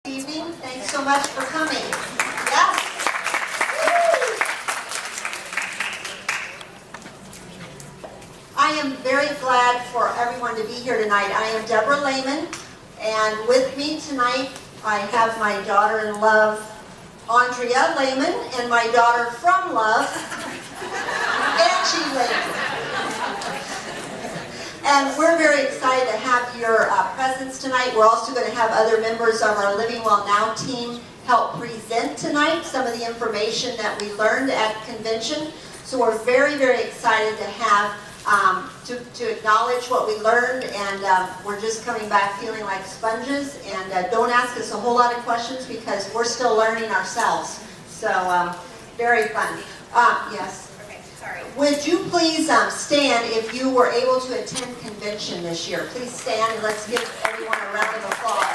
Evening. Thanks so much for coming. Yes. I am very glad for everyone to be here tonight. I am Deborah Lehman, and with me tonight I have my daughter-in-love, Andrea Lehman, and my daughter from love, Angie Lehman. And we're very excited to have your presence tonight. We're also going to have other members of our Living Well Now team help present tonight some of the information that we learned at convention. So we're very, very excited to have, to acknowledge what we learned, and we're just coming back feeling like sponges. And don't ask us a whole lot of questions because we're still learning ourselves. So very fun. Yes. Sorry. Would you please stand if you were able to attend convention this year? Please stand and let's give everyone a round of applause.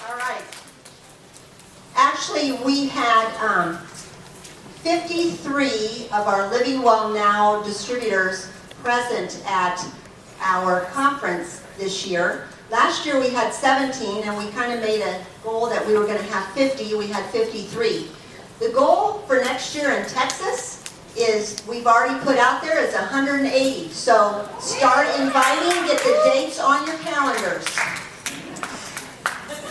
All right. Actually, we had 53 of our Living Well Now distributors present at our conference this year. Last year we had 17, and we kind of made a goal that we were going to have 50. We had 53. The goal for next year in Texas is, we've already put out there, is 180. So start inviting, get the dates on your calendars.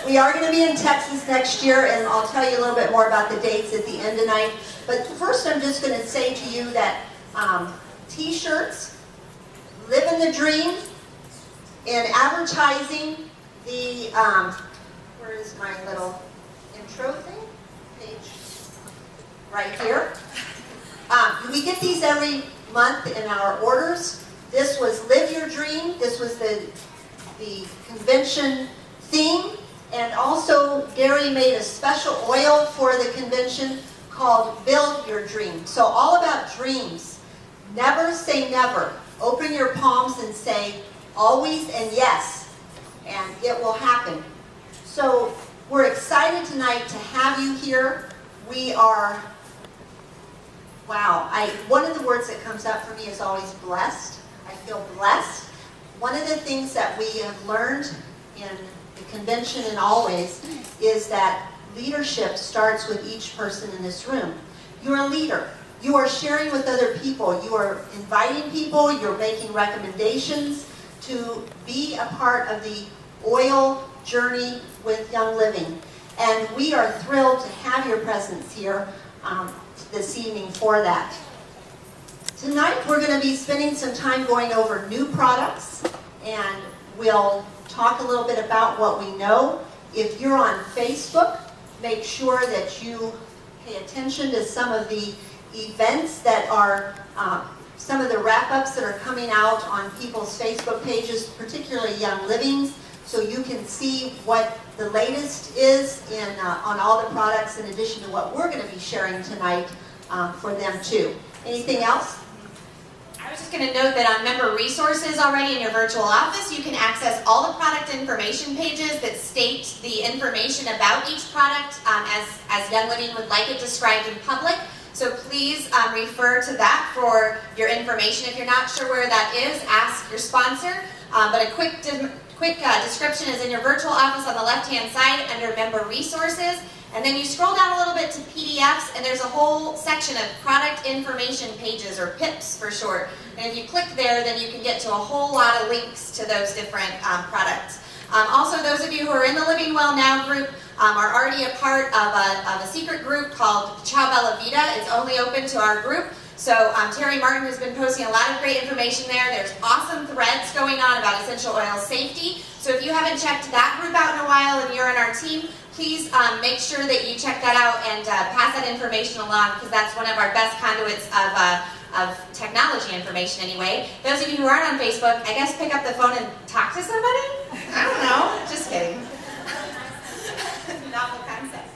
We are going to be in Texas next year, and I'll tell you a little bit more about the dates at the end tonight. But first I'm just going to say to you that t-shirts, living the dream, in advertising the, where is my little intro thing? Page right here. We get these every month in our orders. This was Live Your Dream. This was the convention theme. And also Gary made a special oil for the convention called Build Your Dream. So all about dreams. Never say never. Open your palms and say, always and yes, and it will happen. So we're excited tonight to have you here. We are, wow, one of the words that comes up for me is always blessed. I feel blessed. One of the things that we have learned in the convention and always is that leadership starts with each person in this room. You're a leader. You are sharing with other people. You are inviting people. You're making recommendations to be a part of the oil journey with Young Living. And we are thrilled to have your presence here this evening for that. Tonight we're going to be spending some time going over new products, and we'll talk a little bit about what we know. If you're on Facebook, make sure that you pay attention to some of the events that are some of the wrap-ups that are coming out on people's Facebook pages, particularly Young Living's, so you can see what the latest is on all the products, in addition to what we're going to be sharing tonight for them too. Anything else? I was just going to note that on member resources already in your virtual office, you can access all the product information pages that state the information about each product as Young Living would like it described in public. So please refer to that for your information. If you're not sure where that is, ask your sponsor. But a quick description is in your virtual office on the left-hand side under Member Resources. And then you scroll down a little bit to PDFs, and there's a whole section of product information pages, or PIPs for short. And if you click there, then you can get to a whole lot of links to those different products. Also, those of you who are in the Living Well Now group are already a part of a secret group called Ciao Bella Vita. It's only open to our group. So Terry Martin has been posting a lot of great information there. There's awesome threads going on about essential oil safety. So if you haven't checked that group out in a while and you're in our team, please make sure that you check that out and pass that information along, because that's one of our best conduits of technology information anyway. Those of you who aren't on Facebook, I guess pick up the phone and talk to somebody? I don't know. Just kidding. Novel concept.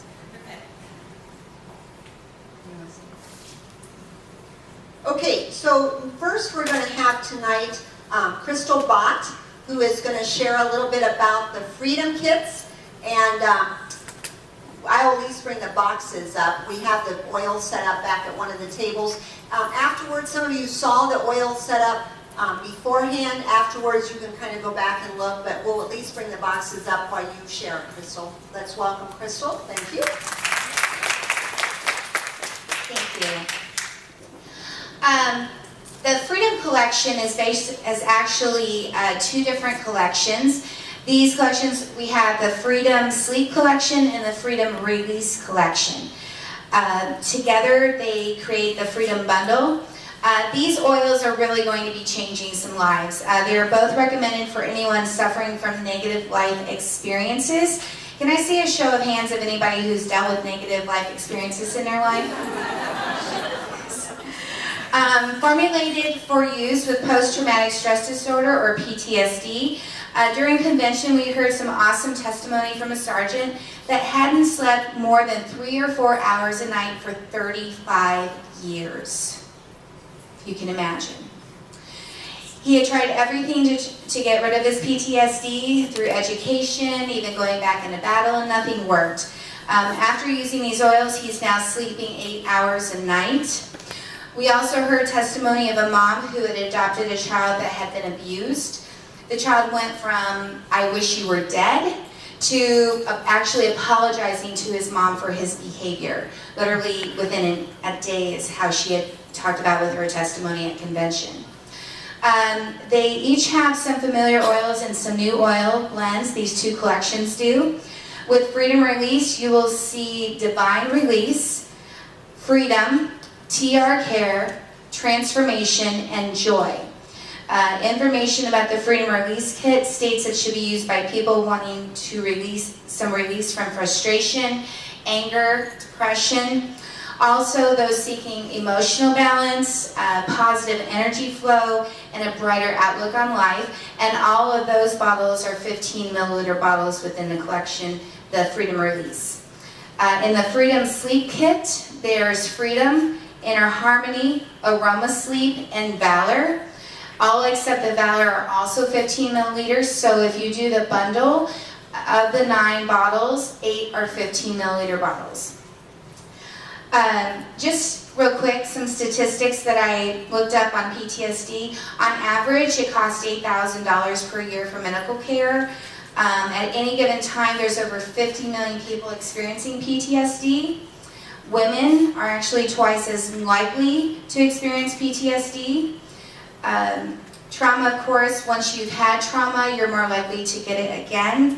Okay, so first we're going to have tonight Crystal Bott, who is going to share a little bit about the Freedom Kits, and I'll at least bring the boxes up. We have the oil set up back at one of the tables. Afterwards, some of you saw the oil set up beforehand. Afterwards, you can kind of go back and look, but we'll at least bring the boxes up while you share, Crystal. Let's welcome Crystal. Thank you. Thank you. The Freedom Collection is actually two different collections. These collections, we have the Freedom Sleep Collection and the Freedom Release Collection. Together, they create the Freedom Bundle. These oils are really going to be changing some lives. They are both recommended for anyone suffering from negative life experiences. Can I see a show of hands of anybody who's dealt with negative life experiences in their life? Formulated for use with post-traumatic stress disorder or PTSD. During convention, we heard some awesome testimony from a sergeant that hadn't slept more than 3 or 4 hours a night for 35 years. If you can imagine. He had tried everything to get rid of his PTSD through education, even going back into battle, and nothing worked. After using these oils, he's now sleeping 8 hours a night. We also heard testimony of a mom who had adopted a child that had been abused. The child went from, "I wish you were dead," to actually apologizing to his mom for his behavior. Literally within a day is how she had talked about with her testimony at convention. They each have some familiar oils and some new oil blends. These two collections do. With Freedom Release, you will see Divine Release, Freedom, TR Care, Transformation, and Joy. Information about the Freedom Release Kit states it should be used by people wanting to release from frustration, anger, depression. Also, those seeking emotional balance, positive energy flow, and a brighter outlook on life. And all of those bottles are 15 milliliter bottles within the collection, the Freedom Release. In the Freedom Sleep Kit, there's Freedom, Inner Harmony, Aroma Sleep, and Valor. All except the Valor are also 15 milliliters, so if you do the bundle of the 9 bottles, 8 are 15 milliliter bottles. Just real quick, some statistics that I looked up on PTSD. On average, it costs $8,000 per year for medical care. At any given time, there's over 50 million people experiencing PTSD. Women are actually twice as likely to experience PTSD. Trauma, of course, once you've had trauma, you're more likely to get it again.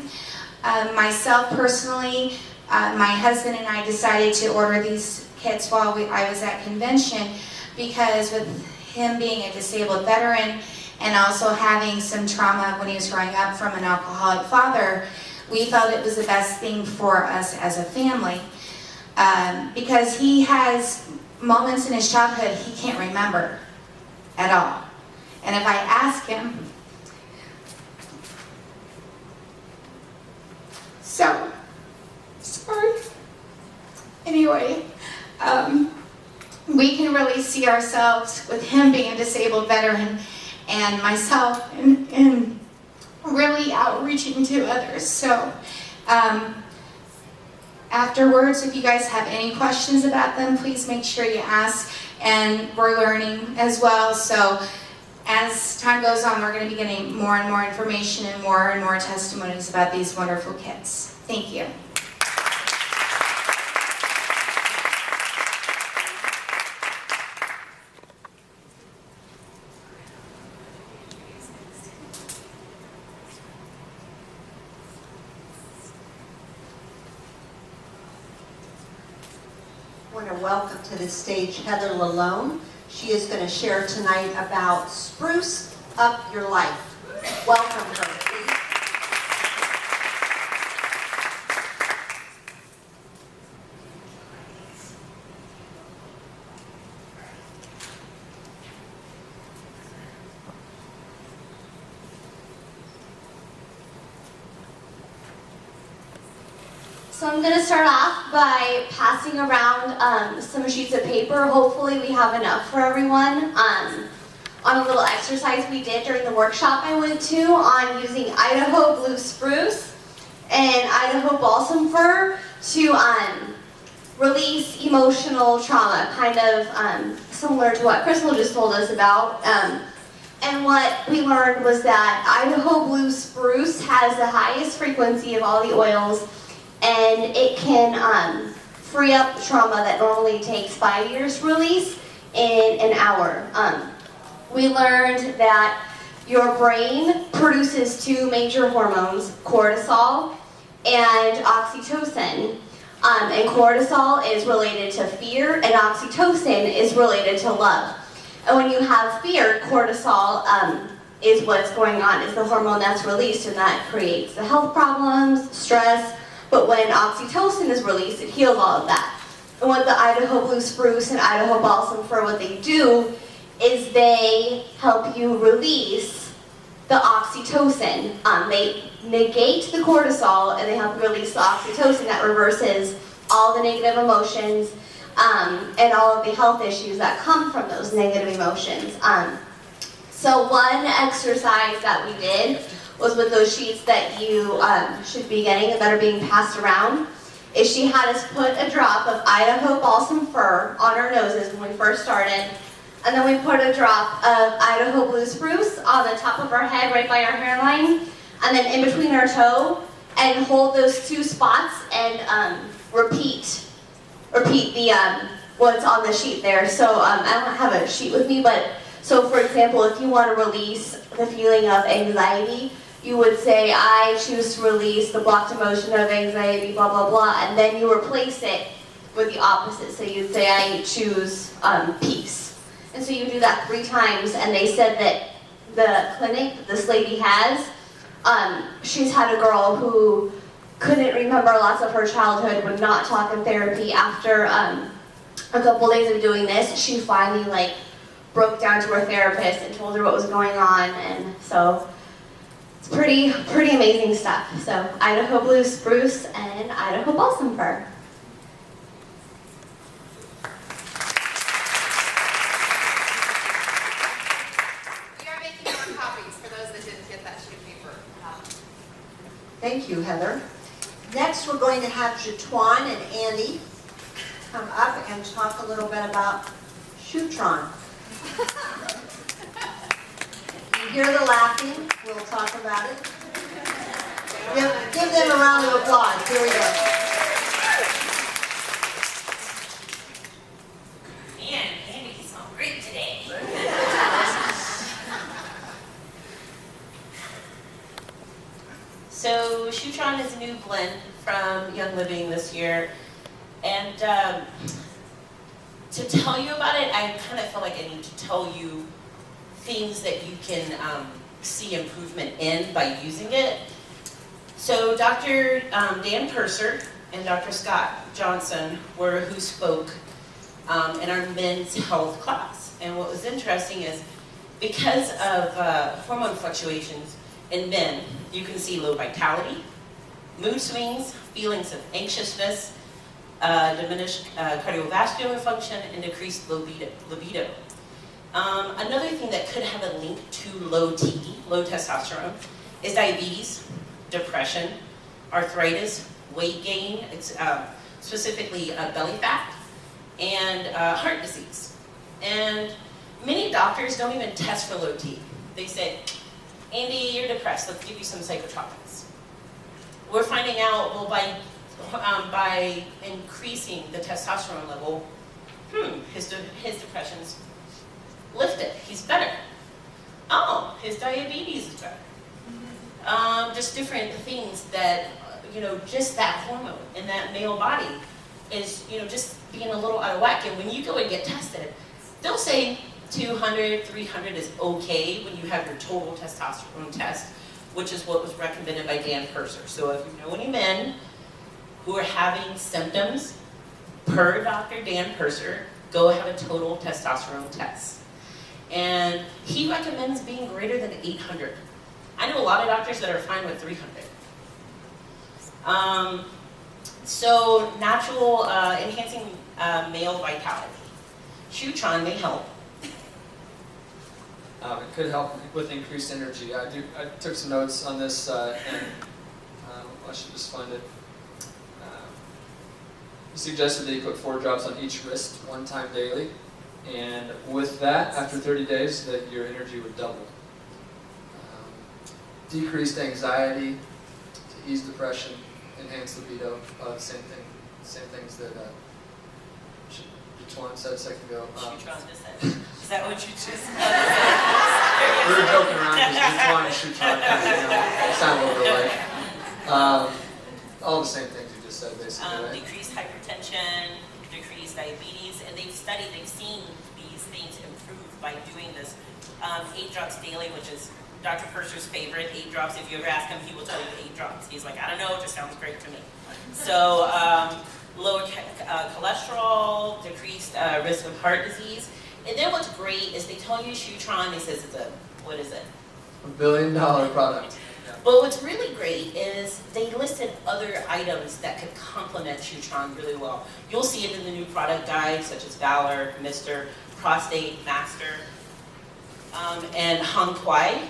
Myself personally, my husband and I decided to order these kits while I was at convention because with him being a disabled veteran and also having some trauma when he was growing up from an alcoholic father, we felt it was the best thing for us as a family. Because he has moments in his childhood he can't remember at all. And if I ask him, so, sorry. Anyway, we can really see ourselves with him being a disabled veteran and myself and really outreaching to others. So, afterwards, if you guys have any questions about them, please make sure you ask. And we're learning as well. So as time goes on, we're going to be getting more and more information and more testimonies about these wonderful kits. Thank you. I want to welcome to the stage Heather Lalone. She is going to share tonight about Spruce Up Your Life. Welcome her, please. So I'm going to start off by passing around some sheets of paper. Hopefully we have enough for everyone. On a little exercise we did during the workshop I went to on using Idaho Blue Spruce and Idaho Balsam Fir to release emotional trauma, kind of similar to what Crystal just told us about. And what we learned was that Idaho Blue Spruce has the highest frequency of all the oils, and it can free up trauma that normally takes 5 years to release in an hour. We learned that your brain produces 2 major hormones, cortisol and oxytocin. And cortisol is related to fear, and oxytocin is related to love. And when you have fear, cortisol is what's going on, is the hormone that's released, and that creates the health problems, stress. But when oxytocin is released, it heals all of that. And what the Idaho Blue Spruce and Idaho Balsam Fir, what they do is they help you release the oxytocin. They negate the cortisol, and they help you release the oxytocin that reverses all the negative emotions and all of the health issues that come from those negative emotions. So one exercise that we did was with those sheets that you should be getting and that are being passed around, is she had us put a drop of Idaho Balsam Fir on our noses when we first started, and then we put a drop of Idaho Blue Spruce on the top of our head, right by our hairline, and then in between our toe, and hold those 2 spots and repeat the what's on the sheet there. So I don't have a sheet with me, but so for example, if you want to release the feeling of anxiety, you would say, I choose to release the blocked emotion of anxiety, blah, blah, blah, and then you replace it with the opposite. So you'd say, I choose peace. And so you do that 3 times, and they said that the clinic that this lady has, she's had a girl who couldn't remember lots of her childhood, would not talk in therapy. After a couple days of doing this, she finally broke down to her therapist and told her what was going on, and so it's pretty amazing stuff. So Idaho Blue Spruce and Idaho Balsam Fir. We are making more copies for those that didn't get that sheet of paper. Thank you, Heather. Next, we're going to have Jatwan and Andy come up and talk a little bit about Shutron. You hear the laughing, we'll talk about it. Give them a round of applause. Here we go. Man, Andy, you smell great today. So Shutron is a new blend from Young Living this year, and to tell you about it, I kind of feel like I need to tell you things that you can see improvement in by using it. So Dr. Dan Purser and Dr. Scott Johnson were who spoke in our men's health class. And what was interesting is because of hormone fluctuations in men, you can see low vitality, mood swings, feelings of anxiousness, diminished cardiovascular function, and decreased libido. Another thing that could have a link to low testosterone, is diabetes, depression, arthritis, weight gain, specifically belly fat, and heart disease. And many doctors don't even test for low T. They say, Andy, you're depressed, let's give you some psychotropics. We're finding out, well, by increasing the testosterone level, his depression's lifted, he's better. Oh, his diabetes is better. Just different things that, just that hormone in that male body is, just being a little out of whack. And when you go and get tested, they'll say 200, 300 is okay when you have your total testosterone test, which is what was recommended by Dan Purser. So if you know any men who are having symptoms, per Dr. Dan Purser, go have a total testosterone test. And he recommends being greater than 800. I know a lot of doctors that are fine with 300. So natural enhancing male vitality. Shutron may help. It could help with increased energy. I took some notes on this, and I should just find it. He suggested that you put 4 drops on each wrist 1 time daily. And with that, after 30 days, that your energy would double. Decreased anxiety, to ease depression, enhance libido, same things that Juan said a second ago. Shutron just said. Is that what you just said? We were joking around because Juan and Shutron sound a little bit alike. All the same things you just said, basically, right? Decreased hypertension, decreased diabetes, and they've seen these things improve by doing this. 8 drops daily, which is Dr. Purser's favorite, 8 drops. If you ever ask him, he will tell you 8 drops. He's like, I don't know, it just sounds great to me. So, lower cholesterol, decreased risk of heart disease. And then what's great is they tell you Shutron, they says it's what is it? $1 billion product. But what's really great is they listed other items that could complement Shutron really well. You'll see it in the new product guide, such as Valor, Mister, Prostate, Master, and Hung Kwai.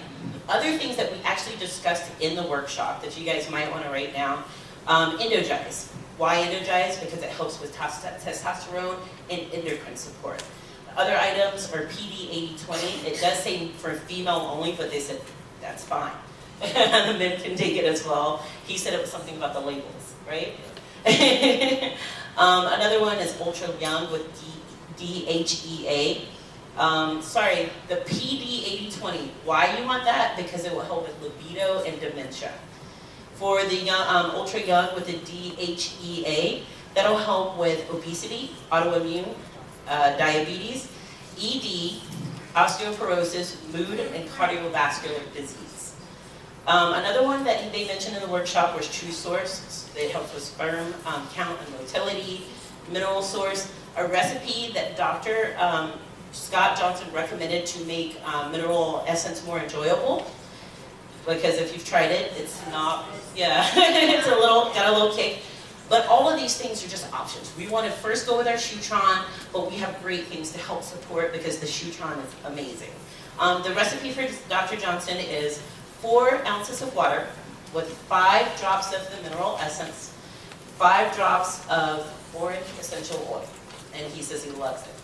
Other things that we actually discussed in the workshop that you guys might want to write down. Endogize. Why Endogize? Because it helps with testosterone and endocrine support. Other items are PD 80/20. It does say for female only, but they said that's fine. The men can take it as well. He said it was something about the labels, right? Another one is Ultra Young with DHEA. Sorry, the PD 80/20. Why you want that? Because it will help with libido and dementia. For the young, Ultra Young with the DHEA, that'll help with obesity, autoimmune, diabetes, ED, osteoporosis, mood, and cardiovascular disease. Another one that they mentioned in the workshop was True Source. It helps with sperm count and motility. Mineral Source, a recipe that Dr. Scott Johnson recommended to make mineral essence more enjoyable. Because if you've tried it, it's not, yeah, it's got a little kick. But all of these things are just options. We want to first go with our Shutron, but we have great things to help support because the Shutron is amazing. The recipe for Dr. Johnson is 4 ounces of water with 5 drops of the mineral essence, 5 drops of orange essential oil. And he says he loves it.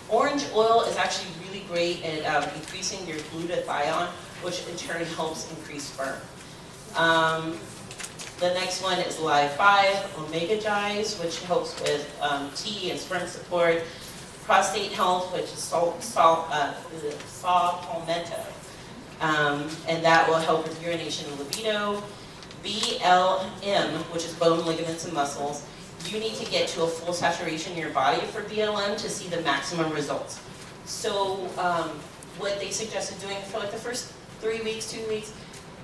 Orange oil is actually really great at increasing your glutathione, which in turn helps increase sperm. The next one is Live 5, Omega-Gize, which helps with T and sperm support. Prostate Health, which is saw palmetto, and that will help with urination and libido. BLM, which is bone, ligaments, and muscles. You need to get to a full saturation in your body for BLM to see the maximum results. So what they suggested doing for like the first 3 weeks, 2 weeks,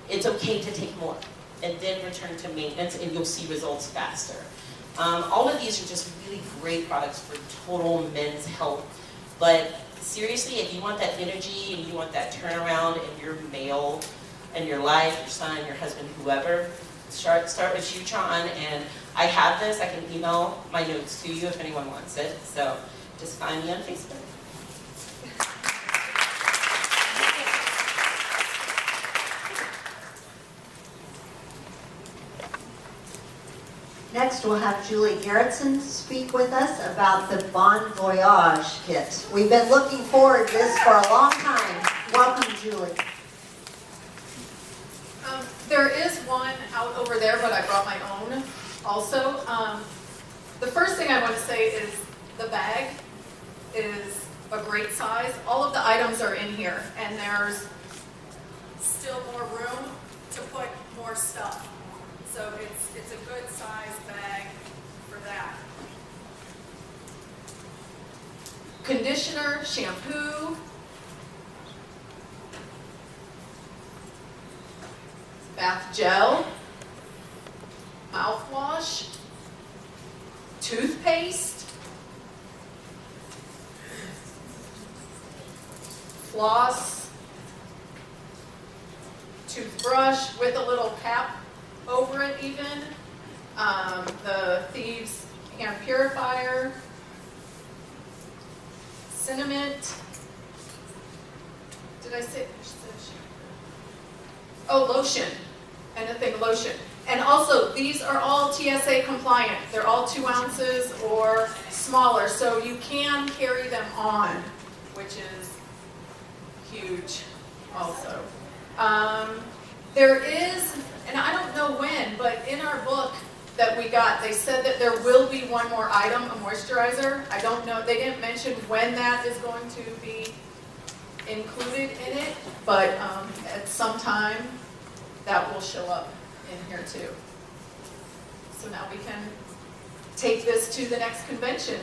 it's okay to take more and then return to maintenance and you'll see results faster. All of these are just really great products for total men's health. But seriously, if you want that energy and you want that turnaround in your male and your life, your son, your husband, whoever, start with Shutron. And I have this, I can email my notes to you if anyone wants it. So just find me on Facebook. Next, we'll have Julie Gerritsen speak with us about the Bon Voyage kit. We've been looking forward to this for a long time. Welcome, Julie. There is one out over there, but I brought my own also. The first thing I want to say is the bag is a great size. All of the items are in here, and there's still more room to put more stuff. So it's a good size bag for that. Conditioner, shampoo, bath gel, mouthwash, toothpaste, floss, toothbrush with a little cap over it even, the Thieves hand purifier, cinnamon, did I say, oh, lotion, anything lotion. And also, these are all TSA compliant. They're all 2 ounces or smaller, so you can carry them on, which is huge also. There is, and I don't know when, but in our book that we got, they said that there will be one more item, a moisturizer. I don't know, they didn't mention when that is going to be included in it, but at some time that will show up in here too. So now we can take this to the next convention.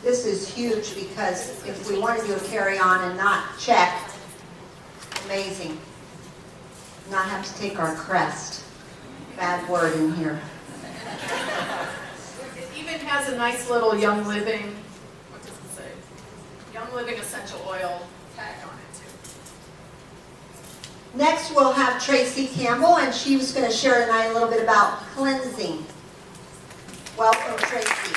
This is huge because if we want to do a carry-on and not check, amazing. Not have to take our crest. Bad word in here. It even has a nice little Young Living, what does it say? Young Living essential oil tag on it too. Next, we'll have Tracy Campbell, and she was going to share tonight a little bit about cleansing. Welcome, Tracy.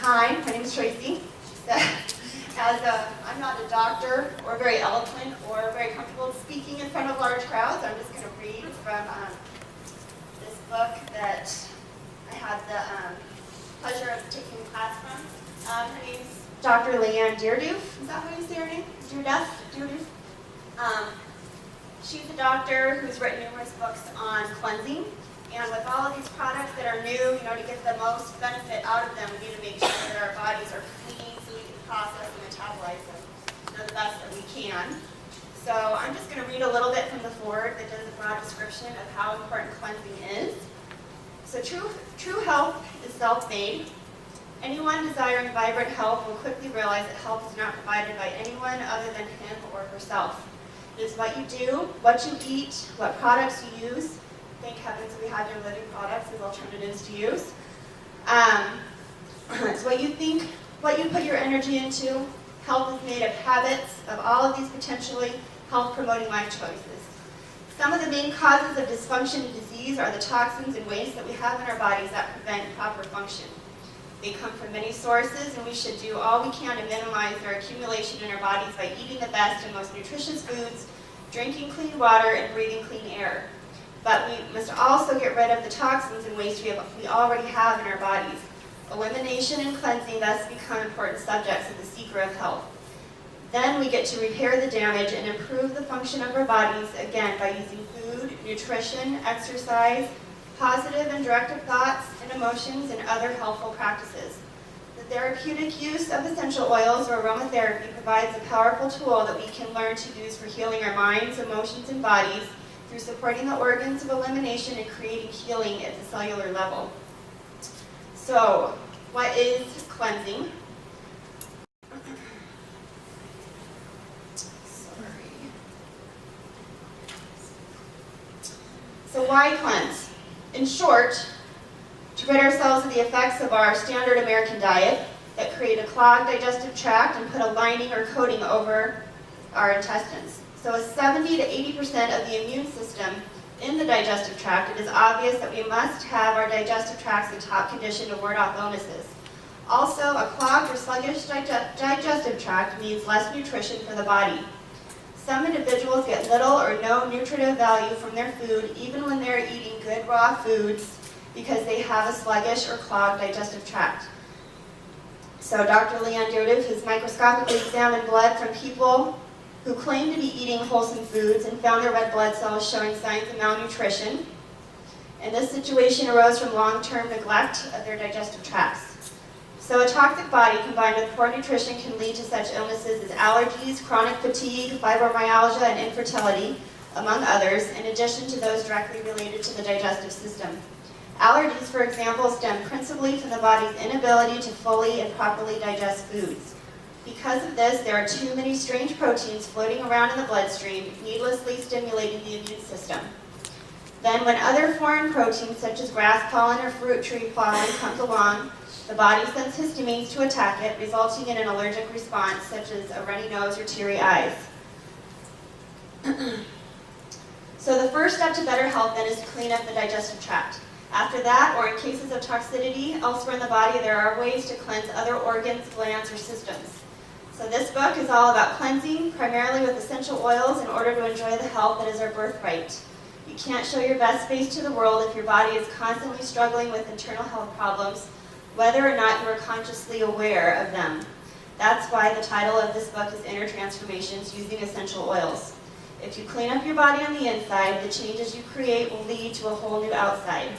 Hi, my name is Tracy. I'm not a doctor or very eloquent or very comfortable speaking in front of large crowds. I'm just going to read from this book that I had the pleasure of taking a class from. Her name's Dr. Leanne Dearduff. Is that how you say her name? Dearduff? She's a doctor who's written numerous books on cleansing. And with all of these products that are new, to get the most benefit out of them, we need to make sure that our bodies are clean so we can process and metabolize them the best that we can. So I'm just going to read a little bit from the foreword that does a broad description of how important cleansing is. So true health is self-made. Anyone desiring vibrant health will quickly realize that health is not provided by anyone other than him or herself. It is what you do, what you eat, what products you use. Thank heavens we have Young Living products as alternatives to use. It's what you think, what you put your energy into. Health is made of habits, of all of these potentially health-promoting life choices. Some of the main causes of dysfunction and disease are the toxins and waste that we have in our bodies that prevent proper function. They come from many sources, and we should do all we can to minimize their accumulation in our bodies by eating the best and most nutritious foods, drinking clean water, and breathing clean air. But we must also get rid of the toxins and waste we already have in our bodies. Elimination and cleansing thus become important subjects of the seeker of health. Then we get to repair the damage and improve the function of our bodies, again, by using food, nutrition, exercise, positive and directive thoughts and emotions, and other helpful practices. The therapeutic use of essential oils or aromatherapy provides a powerful tool that we can learn to use for healing our minds, emotions, and bodies, through supporting the organs of elimination and creating healing at the cellular level. So, what is cleansing? So why cleanse? In short, to rid ourselves of the effects of our standard American diet that create a clogged digestive tract and put a lining or coating over our intestines. So as 70 to 80% of the immune system in the digestive tract, it is obvious that we must have our digestive tracts in top condition to ward off illnesses. Also, a clogged or sluggish digestive tract means less nutrition for the body. Some individuals get little or no nutritive value from their food, even when they're eating good raw foods, because they have a sluggish or clogged digestive tract. So Dr. Leanne Dearduff has microscopically examined blood from people who claim to be eating wholesome foods and found their red blood cells showing signs of malnutrition. And this situation arose from long-term neglect of their digestive tracts. So a toxic body combined with poor nutrition can lead to such illnesses as allergies, chronic fatigue, fibromyalgia, and infertility, among others, in addition to those directly related to the digestive system. Allergies, for example, stem principally from the body's inability to fully and properly digest foods. Because of this, there are too many strange proteins floating around in the bloodstream, needlessly stimulating the immune system. Then when other foreign proteins such as grass pollen or fruit tree pollen comes along, the body sends histamines to attack it, resulting in an allergic response such as a runny nose or teary eyes. So the first step to better health then is to clean up the digestive tract. After that, or in cases of toxicity elsewhere in the body, there are ways to cleanse other organs, glands, or systems. So this book is all about cleansing, primarily with essential oils, in order to enjoy the health that is our birthright. You can't show your best face to the world if your body is constantly struggling with internal health problems, whether or not you are consciously aware of them. That's why the title of this book is Inner Transformations Using Essential Oils. If you clean up your body on the inside, the changes you create will lead to a whole new outside.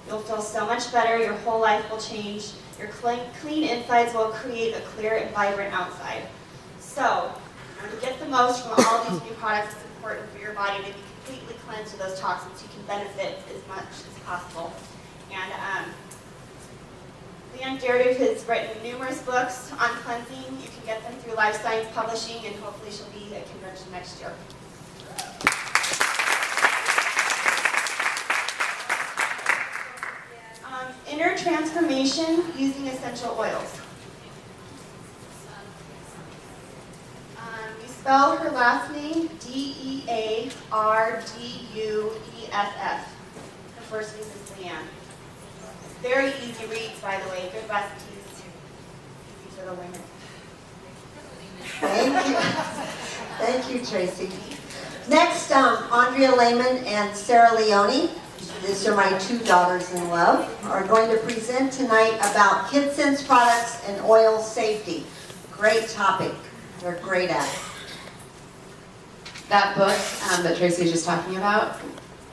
You'll feel so much better, your whole life will change. Your clean insides will create a clear and vibrant outside. So, to get the most from all these new products, it's important for your body to be completely cleansed of those toxins. You can benefit as much as possible. And Leanne Deridew has written numerous books on cleansing. You can get them through Life Science Publishing, and hopefully she'll be at convention next year. Inner transformation using essential oils. You spell her last name Deardueff. Her first name is Leanne. Very easy reads, by the way. Good recipes. Easy for the women. Thank you. Thank you, Tracy. Next, Andrea Lehman and Sarah Leone, these are my two daughters-in-law, are going to present tonight about KidSense products and oil safety. Great topic. They're great at it. That book that Tracy was just talking about,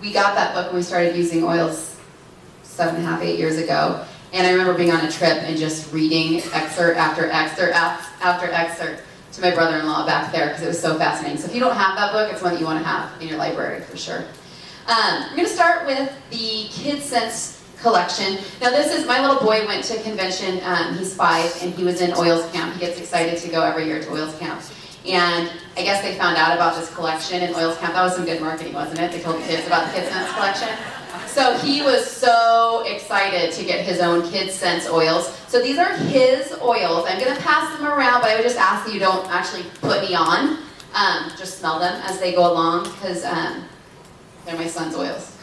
we got that book when we started using oils 7.5, 8 years ago. And I remember being on a trip and just reading excerpt after excerpt after excerpt to my brother-in-law back there because it was so fascinating. So if you don't have that book, it's one that you want to have in your library for sure. I'm going to start with the KidSense collection. Now this is, my little boy went to a convention, he's 5, and he was in Oils Camp. He gets excited to go every year to Oils Camp. And I guess they found out about this collection in Oils Camp. That was some good marketing, wasn't it? They told the kids about the KidSense collection. So he was so excited to get his own KidSense oils. So these are his oils. I'm going to pass them around, but I would just ask that you don't actually put me on. Just smell them as they go along, because they're my son's oils.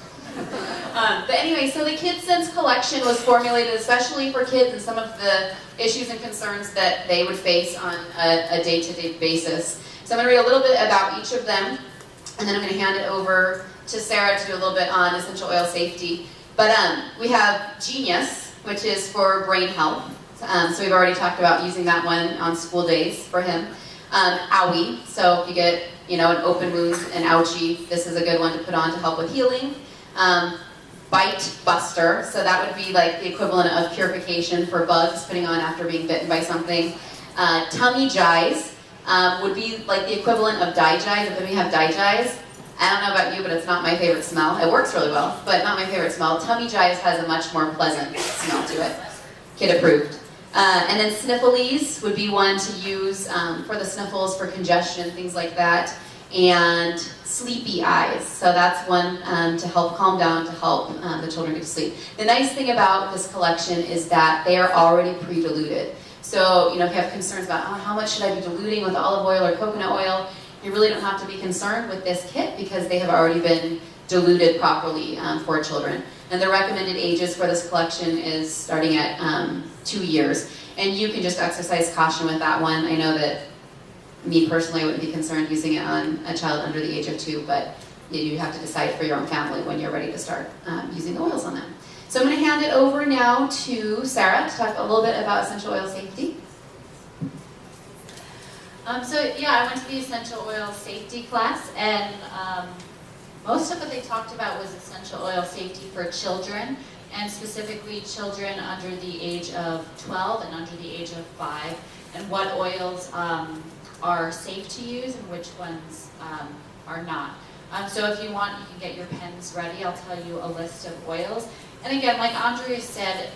But anyway, so the KidSense collection was formulated especially for kids and some of the issues and concerns that they would face on a day-to-day basis. So I'm going to read a little bit about each of them, and then I'm going to hand it over to Sarah to do a little bit on essential oil safety. But we have Genius, which is for brain health. So we've already talked about using that one on school days for him. Owie, so if you get an open wound, an ouchie, this is a good one to put on to help with healing. Bite Buster, so that would be like the equivalent of purification for bugs putting on after being bitten by something. Tummy Jize would be like the equivalent of Digize, if we have Digize. I don't know about you, but it's not my favorite smell. It works really well, but not my favorite smell. Tummy Jize has a much more pleasant smell to it. Kid approved. And then Sniffles would be one to use for the sniffles, for congestion, things like that. And Sleepy Eyes, so that's one to help calm down, to help the children get to sleep. The nice thing about this collection is that they are already pre-diluted. So, if you have concerns about, how much should I be diluting with olive oil or coconut oil, you really don't have to be concerned with this kit because they have already been diluted properly for children. And the recommended ages for this collection is starting at 2 years. And you can just exercise caution with that one. I know that me personally, I wouldn't be concerned using it on a child under the age of 2, but you have to decide for your own family when you're ready to start using the oils on them. So I'm going to hand it over now to Sarah to talk a little bit about essential oil safety. I went to the essential oil safety class, and most of what they talked about was essential oil safety for children, and specifically children under the age of 12 and under the age of 5, and what oils are safe to use and which ones are not. So if you want, you can get your pens ready. I'll tell you a list of oils. And again, like Andrea said,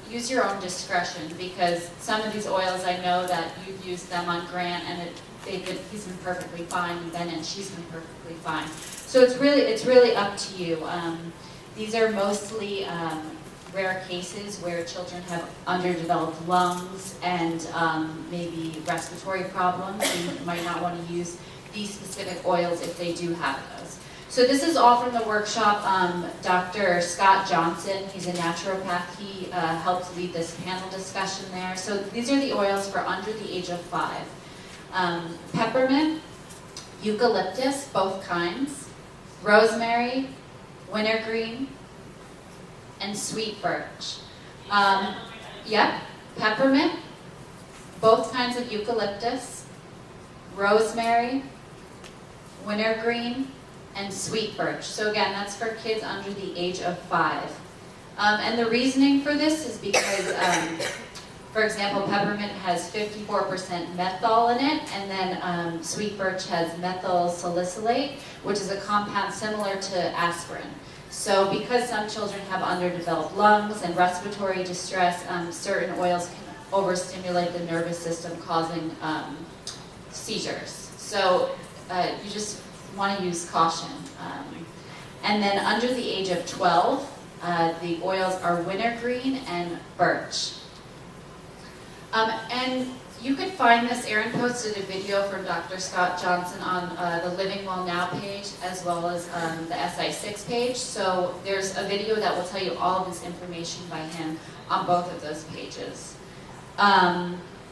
use your own discretion, because some of these oils, I know that you've used them on Grant and he's been perfectly fine, and Ben and she's been perfectly fine. So it's really up to you. These are mostly rare cases where children have underdeveloped lungs and maybe respiratory problems. You might not want to use these specific oils if they do have those. So this is all from the workshop. Dr. Scott Johnson, he's a naturopath, he helped lead this panel discussion there. So these are the oils for under the age of 5. Peppermint, eucalyptus, both kinds, rosemary, wintergreen, and sweet birch. Yep, peppermint, both kinds of eucalyptus, rosemary, wintergreen, and sweet birch. So again, that's for kids under the age of 5. And the reasoning for this is because, for example, peppermint has 54% menthol in it, and then sweet birch has methyl salicylate, which is a compound similar to aspirin. So because some children have underdeveloped lungs and respiratory distress, certain oils can overstimulate the nervous system, causing seizures. So you just want to use caution. And then under the age of 12, the oils are wintergreen and birch. And you could find this, Erin posted a video from Dr. Scott Johnson on the Living Well Now page, as well as the SI6 page. So there's a video that will tell you all of this information by him on both of those pages.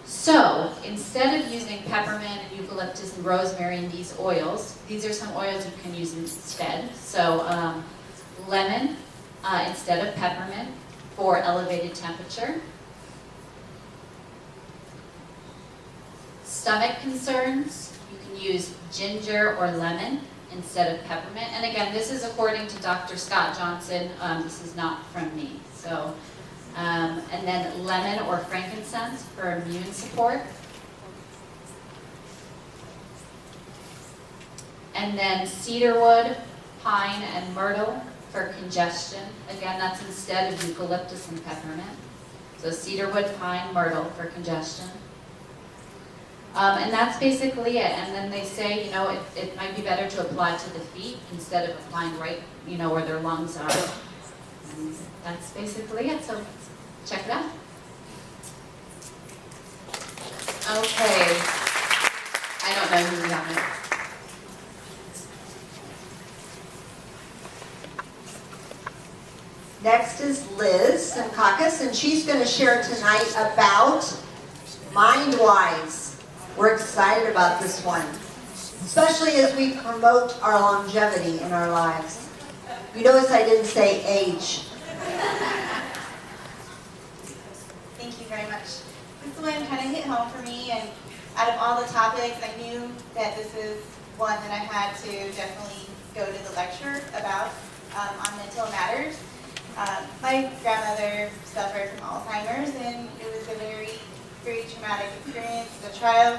So instead of using peppermint and eucalyptus and rosemary in these oils, these are some oils you can use instead. So lemon instead of peppermint for elevated temperature. Stomach concerns, you can use ginger or lemon instead of peppermint. And again, this is according to Dr. Scott Johnson. This is not from me. So, and then lemon or frankincense for immune support. And then cedarwood, pine, and myrtle for congestion. Again, that's instead of eucalyptus and peppermint. So cedarwood, pine, myrtle for congestion. And that's basically it. And then they say, you know, it might be better to apply to the feet instead of applying right, you know, where their lungs are. And that's basically it. So check it out. Okay. I don't know who we have next. Next is Liz Simkakis, and she's going to share tonight about MindWise. We're excited about this one, especially as we promote our longevity in our lives. You notice I didn't say age. Thank you very much. This one kind of hit home for me, and out of all the topics, I knew that this is one that I had to definitely go to the lecture about on mental matters. My grandmother suffered from Alzheimer's, and it was a very traumatic experience, the trial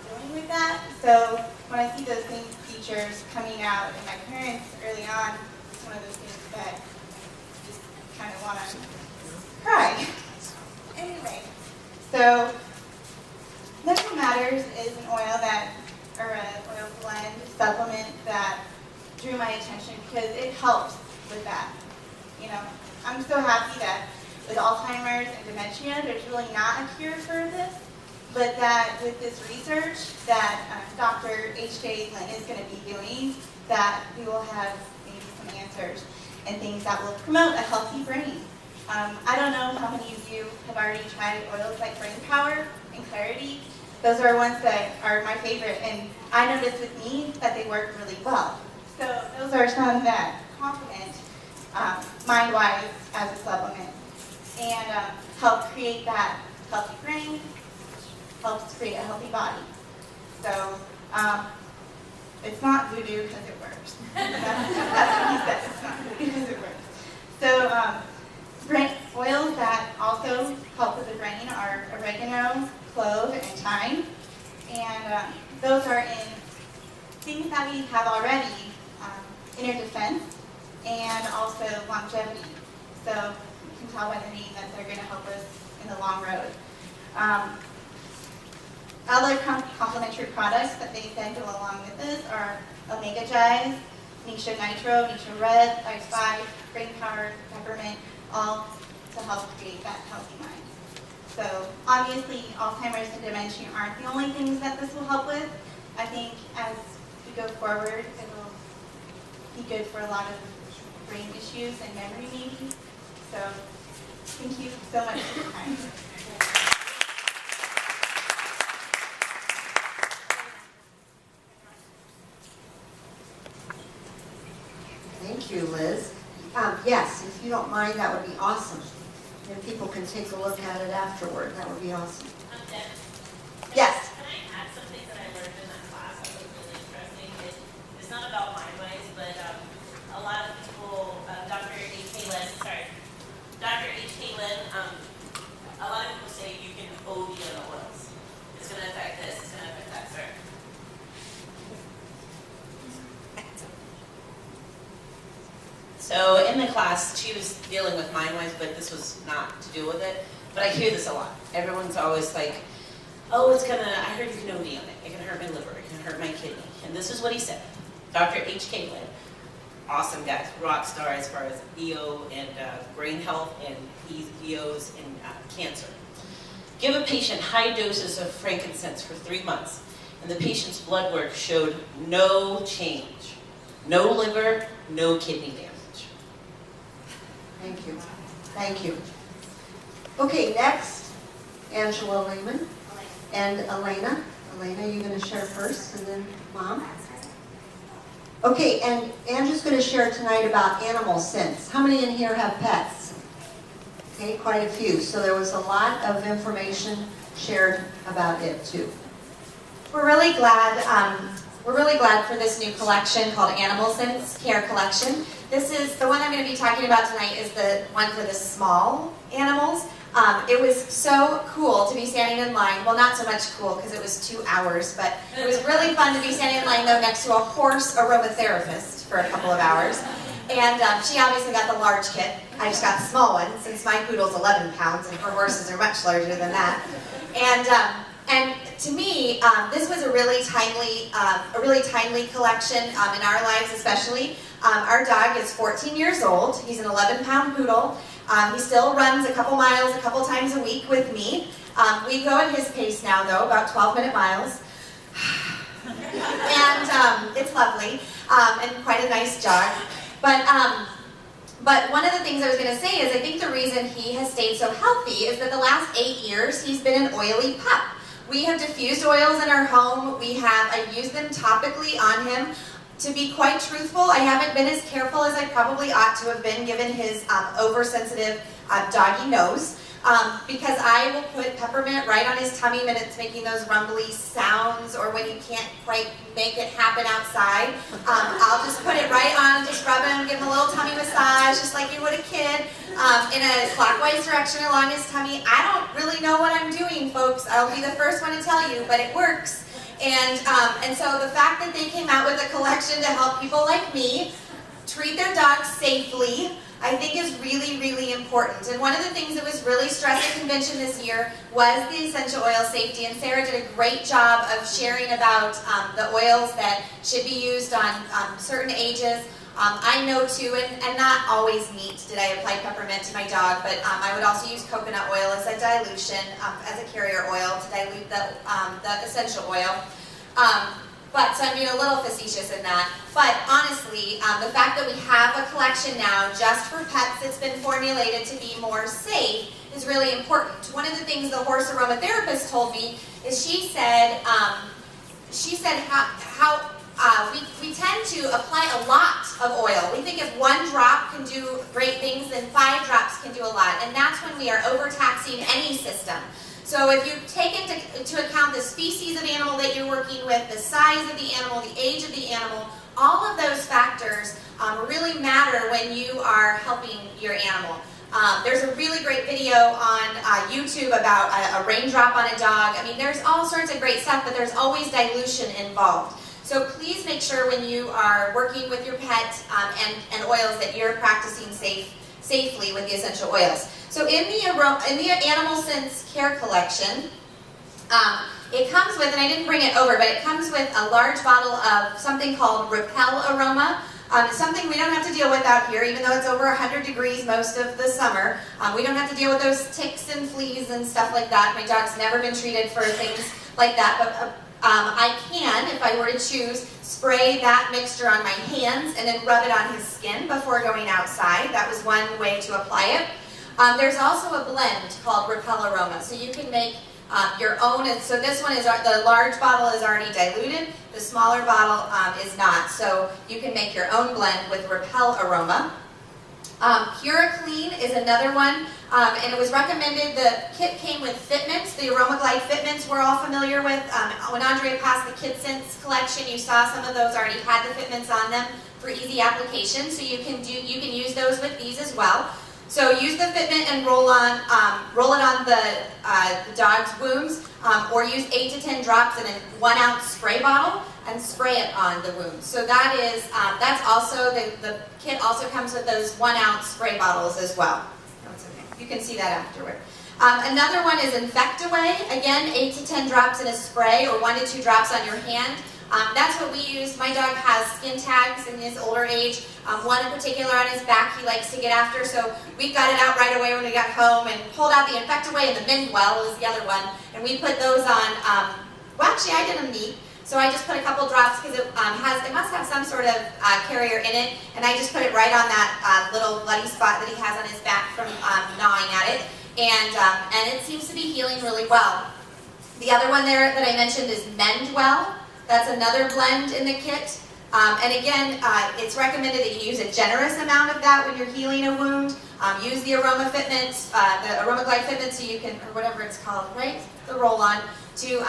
dealing with that. So when I see those same features coming out in my parents early on, it's one of those things that just kind of want to cry. Anyway, so Mental Matters is an oil or an oil blend supplement that drew my attention because it helps with that. You know, I'm so happy that with Alzheimer's and dementia, there's really not a cure for this, but that with this research that Dr. H.J. Lynn is going to be doing, that we will have maybe some answers and things that will promote a healthy brain. I don't know how many of you have already tried oils like Brain Power and Clarity. Those are ones that are my favorite, and I noticed with me that they work really well. So those are some that complement MindWise as a supplement and help create that healthy brain, helps create a healthy body. So it's not voodoo because it works. That's what he said, it's not voodoo because it works. So oils that also help with the brain are oregano, clove, and thyme. And those are in things that we have already, inner defense and also longevity. So you can tell by the name that they're going to help us in the long road. Other complementary products that they send go along with this are Omega Gize, Nisha Nitro, Nisha Red, Life 5, Brain Power, Peppermint, all to help create that healthy mind. So obviously Alzheimer's and dementia aren't the only things that this will help with. I think as we go forward, it will be good for a lot of brain issues and memory maybe. So thank you so much for your time. Thank you, Liz. Yes, if you don't mind, that would be awesome. And people can take a look at it afterward. That would be awesome. Yes. Can I add something that I learned in that class that was really interesting? It's not about MindWise, but a lot of people, Dr. H.K. Lin, a lot of people say you can OD on the oils. It's going to affect this, it's going to affect that, sir. So in the class, she was dealing with MindWise, but this was not to do with it. But I hear this a lot. Everyone's always like, oh, I heard you can OD on it. It can hurt my liver, it can hurt my kidney. And this is what he said. Dr. H.K. Lin, awesome guy, rock star as far as EO and brain health and EOs and cancer. Give a patient high doses of frankincense for 3 months, and the patient's blood work showed no change. No liver, no kidney damage. Thank you. Thank you. Okay, next, Angela Lehman and Elena. Elena, you're going to share first, and then Mom. Okay, and Andrew's going to share tonight about animal sense. How many in here have pets? Okay, quite a few. So there was a lot of information shared about it too. We're really glad for this new collection called Animal Sense Care Collection. This is the one I'm going to be talking about tonight is the one for the small animals. It was so cool to be standing in line. Well, not so much cool because it was 2 hours, but it was really fun to be standing in line though next to a horse aromatherapist for a couple of hours. And she obviously got the large kit. I just got the small one since my poodle's 11 pounds and her horses are much larger than that. And to me, this was a really timely collection in our lives, especially. Our dog is 14 years old. He's an 11-pound poodle. He still runs a couple miles a couple times a week with me. We go at his pace now, though, about 12-minute miles. And it's lovely and quite a nice jog. But one of the things I was going to say is I think the reason he has stayed so healthy is that the last 8 years he's been an oily pup. We have diffused oils in our home. I use them topically on him. To be quite truthful, I haven't been as careful as I probably ought to have been given his oversensitive doggy nose. Because I will put peppermint right on his tummy when it's making those rumbly sounds or when you can't quite make it happen outside. I'll just put it right on, just rub him, give him a little tummy massage, just like you would a kid, in a clockwise direction along his tummy. I don't really know what I'm doing, folks. I'll be the first one to tell you, but it works. And so the fact that they came out with a collection to help people like me treat their dogs safely, I think is really, really important. And one of the things that was really stressed at convention this year was the essential oil safety. And Sarah did a great job of sharing about the oils that should be used on certain ages. I know too, and not always neat did I apply peppermint to my dog, but I would also use coconut oil as a dilution, as a carrier oil to dilute the essential oil. So I'm being a little facetious in that. But honestly, the fact that we have a collection now just for pets that's been formulated to be more safe is really important. One of the things the horse aromatherapist told me is she said how we tend to apply a lot of oil. We think if 1 drop can do great things, then 5 drops can do a lot. And that's when we are overtaxing any system. So if you take into account the species of animal that you're working with, the size of the animal, the age of the animal, all of those factors really matter when you are helping your animal. There's a really great video on YouTube about a raindrop on a dog. I mean, there's all sorts of great stuff, but there's always dilution involved. So please make sure when you are working with your pet and oils that you're practicing safely with the essential oils. So in the Animal Sense Care Collection, it comes with, and I didn't bring it over, but it comes with a large bottle of something called Repel Aroma. It's something we don't have to deal with out here, even though it's over 100 degrees most of the summer. We don't have to deal with those ticks and fleas and stuff like that. My dog's never been treated for things like that, but I can, if I were to choose, spray that mixture on my hands and then rub it on his skin before going outside. That was one way to apply it. There's also a blend called Repel Aroma, so you can make your own. And so this one is, the large bottle is already diluted, the smaller bottle is not. So you can make your own blend with Repel Aroma. PuraClean is another one, and it was recommended. The kit came with Fitmints, the AromaGlide Fitmints we're all familiar with. When Andrea passed the KidSense collection, you saw some of those already had the Fitmints on them for easy application, so you can use those with these as well. So use the Fitmint and roll it on the dog's wounds, or use 8 to 10 drops in a 1 ounce spray bottle and spray it on the wounds. So that is, that's also, the kit also comes with those 1 ounce spray bottles as well. That's okay. You can see that afterward. Another one is Infect-Away. Again, 8 to 10 drops in a spray or 1 to 2 drops on your hand. That's what we use. My dog has skin tags in his older age. One in particular on his back he likes to get after, so we got it out right away when we got home and pulled out the Infect-Away, and the Mindwell is the other one, and we put those on. Well, actually, I did them neat. So I just put a couple drops because it must have some sort of carrier in it, and I just put it right on that little bloody spot that he has on his back from gnawing at it, and it seems to be healing really well. The other one there that I mentioned is Mendwell. That's another blend in the kit. And again, it's recommended that you use a generous amount of that when you're healing a wound. Use the Aroma Fitmints, the AromaGlide Fitmints, so you can, or whatever it's called, right? The roll-on, to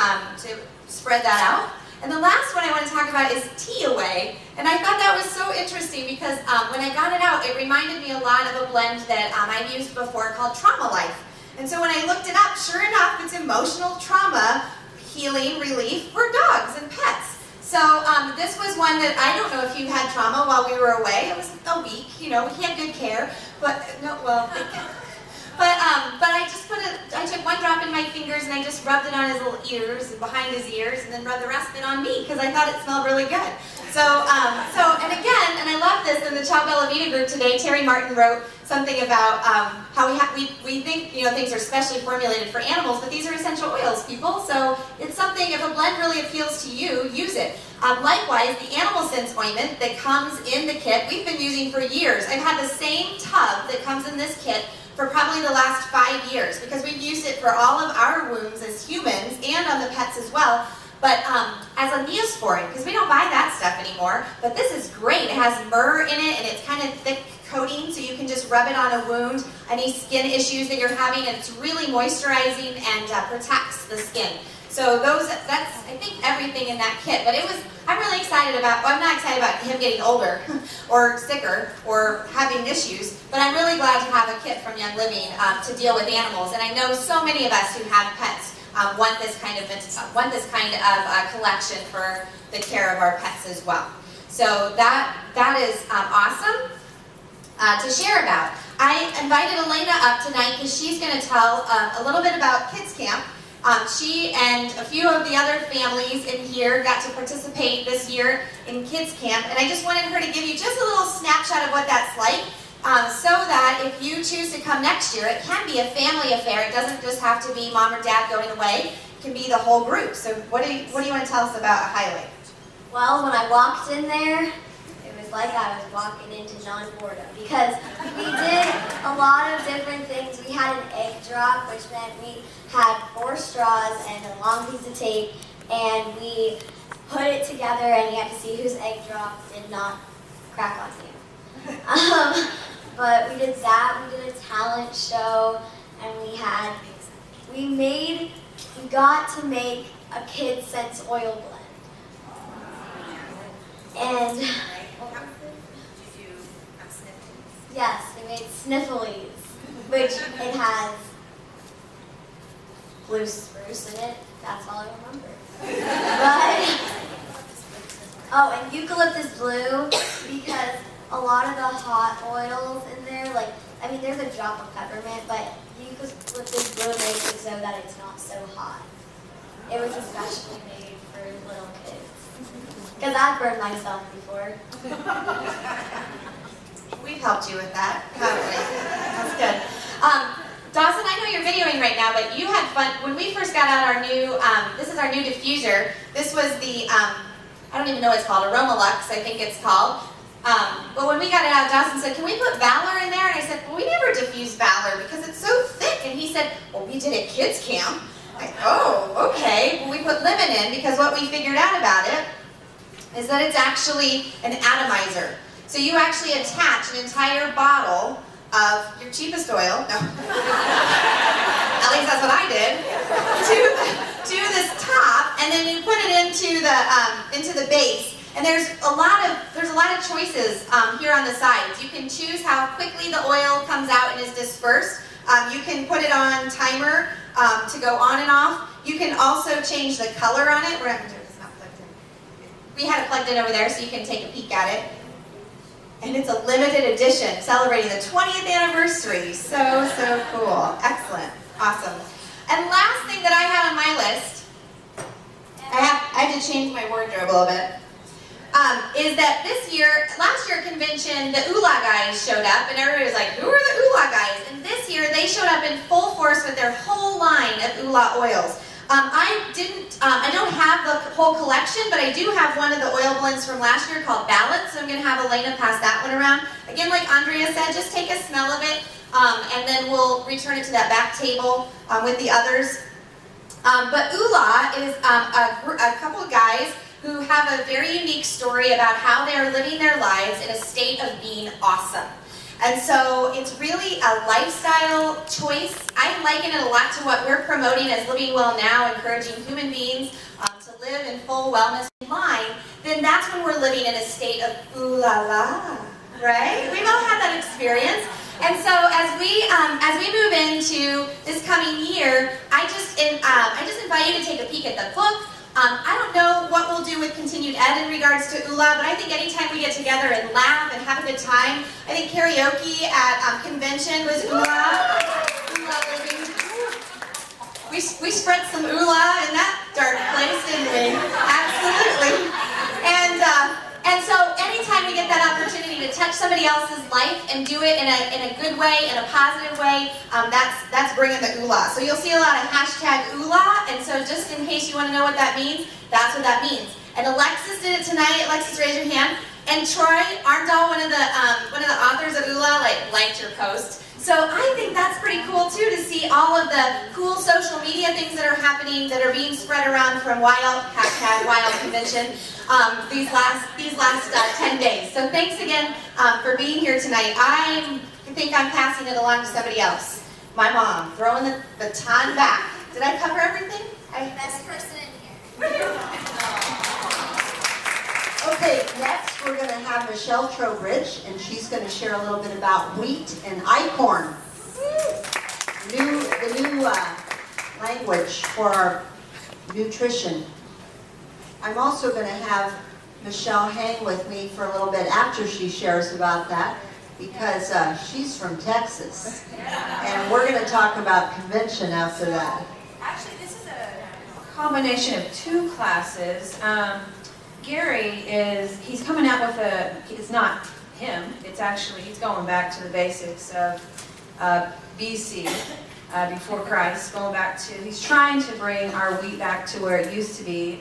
spread that out. And the last one I want to talk about is Tea Away. And I thought that was so interesting because when I got it out, it reminded me a lot of a blend that I've used before called Trauma Life. And so when I looked it up, sure enough, it's emotional trauma healing relief for dogs and pets. So this was one that, I don't know if you had trauma while we were away. It was a week, you know, he had good care, but no, well, but I just I took 1 drop in my fingers and I just rubbed it on his little ears and behind his ears, and then rubbed the rest of it on me because I thought it smelled really good. So and again, and I love this, in the Ciao Bella Vita group today, Terry Martin wrote something about how we think, you know, things are specially formulated for animals, but these are essential oils, people. So it's something, if a blend really appeals to you, use it. Likewise, the Animal Sense ointment that comes in the kit, we've been using for years. I've had the same tub that comes in this kit for probably the last 5 years because we've used it for all of our wounds as humans and on the pets as well. But as a Neosporin, because we don't buy that stuff anymore, but this is great. It has myrrh in it, and it's kind of thick coating, so you can just rub it on a wound, any skin issues that you're having, and it's really moisturizing and protects the skin. So that's, I think, everything in that kit. But I'm really excited about, well, I'm not excited about him getting older or sicker or having issues, but I'm really glad to have a kit from Young Living to deal with animals. And I know so many of us who have pets want this kind of collection for the care of our pets as well. So that is awesome to share about. I invited Elena up tonight because she's going to tell a little bit about Kids Camp. She and a few of the other families in here got to participate this year in Kids Camp, and I just wanted her to give you just a little snapshot of what that's like, so that if you choose to come next year, it can be a family affair. It doesn't just have to be mom or dad going away. It can be the whole group. So what do you want to tell us about a highlight? Well, when I walked in there, it was like I was walking into John Borda, because we did a lot of different things. We had an egg drop, which meant we had 4 straws and a long piece of tape, and we put it together, and you had to see whose egg drop did not crack on you. But we did that. We did a talent show, and we got to make a KidSense oil blend. And yes, we made Snifflies, which it has blue spruce in it. That's all I remember. Oh, and eucalyptus blue, because a lot of the hot oils in there, like, I mean, there's a drop of peppermint, but eucalyptus blue makes it so that it's not so hot. It was especially made for little kids. Because I've burned myself before. We've helped you with that, haven't we? That's good. Dawson, I know you're videoing right now, but you had fun. When we first got out our new, this is our new diffuser. This was the, I don't even know what it's called, Aromalux, I think it's called. But when we got it out, Dawson said, can we put Valor in there? And I said, well, we never diffused Valor because it's so thick. And he said, well, we did at kids camp. Like, oh, okay. Well, we put lemon in because what we figured out about it is that it's actually an atomizer. So you actually attach an entire bottle of your cheapest oil, no, at least that's what I did, to this top, and then you put it into the base. And there's a lot of choices here on the sides. You can choose how quickly the oil comes out and is dispersed. You can put it on timer to go on and off. You can also change the color on it. We're not going to do it, it's not plugged in. We had it plugged in over there so you can take a peek at it. And it's a limited edition, celebrating the 20th anniversary. So cool. Excellent. Awesome. And last thing that I had on my list, I had to change my wardrobe a little bit, is that last year at convention, the ULA guys showed up, and everybody was like, who are the ULA guys? And this year, they showed up in full force with their whole line of ULA oils. I don't have the whole collection, but I do have one of the oil blends from last year called Balance, so I'm going to have Elena pass that one around. Again, like Andrea said, just take a smell of it, and then we'll return it to that back table with the others. But ULA is a couple of guys who have a very unique story about how they are living their lives in a state of being awesome. And so it's really a lifestyle choice. I liken it a lot to what we're promoting as Living Well Now, encouraging human beings to live in full wellness in line. Then that's when we're living in a state of ooh la la, right? We've all had that experience. And so as we move into this coming year, I just invite you to take a peek at the book. I don't know what we'll do with continued ed in regards to ULA, but I think anytime we get together and laugh and have a good time, I think karaoke at convention was ULA living. We spread some ULA in that dark place, didn't we? Absolutely. And so anytime we get that opportunity to touch somebody else's life and do it in a good way, in a positive way, that's bringing the ULA. So you'll see a lot of hashtag ULA, and so just in case you want to know what that means, that's what that means. And Alexis did it tonight. Alexis, raise your hand. And Troy Arndal, one of the authors of ULA, liked your post. So I think that's pretty cool too, to see all of the cool social media things that are happening, that are being spread around from Wild Convention these last 10 days. So thanks again for being here tonight. I think I'm passing it along to somebody else. My mom, throwing the baton back. Did I cover everything? Best person in here. Okay, next we're going to have Michelle Trowbridge, and she's going to share a little bit about wheat and einkorn. The new language for our nutrition. I'm also going to have Michelle hang with me for a little bit after she shares about that, because she's from Texas. And we're going to talk about convention after that. Actually, this is a combination of two classes. Gary he's coming out with it's not him, it's actually, he's going back to the basics of BC, before Christ, he's trying to bring our wheat back to where it used to be.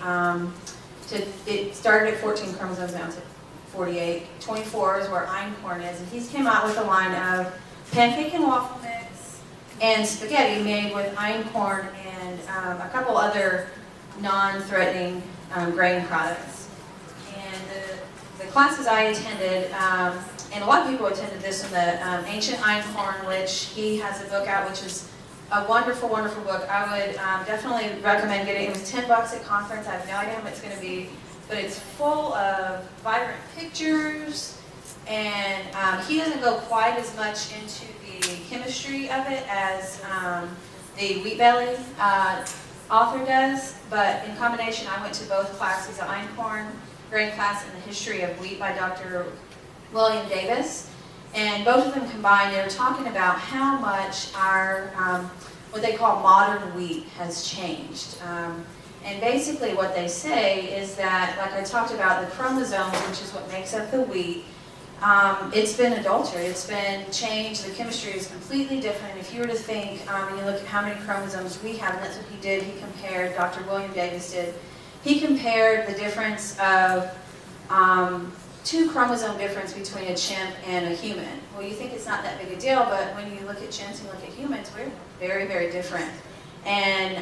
It started at 14 chromosomes, now it's at 48. 24 is where einkorn is, and he's came out with a line of pancake and waffle mix and spaghetti made with einkorn and a couple other non-threatening grain products. The classes I attended, and a lot of people attended this, in the Ancient Einkorn, which he has a book out, which is a wonderful, wonderful book. I would definitely recommend getting it. It was $10 at conference. I have no idea how much it's going to be, but it's full of vibrant pictures, and he doesn't go quite as much into the chemistry of it as the Wheat Belly author does, but in combination, I went to both classes, the Einkorn grain class and the history of wheat by Dr. William Davis, and both of them combined, they were talking about how much our, what they call modern wheat has changed. And basically what they say is that, like I talked about, the chromosomes, which is what makes up the wheat, it's been adulterated, it's been changed, the chemistry is completely different. If you were to think, and you look at how many chromosomes we have, and that's what he did, he compared, Dr. William Davis did, he compared the difference of 2 chromosome difference between a chimp and a human. Well, you think it's not that big a deal, but when you look at chimps and look at humans, we're very, very different. And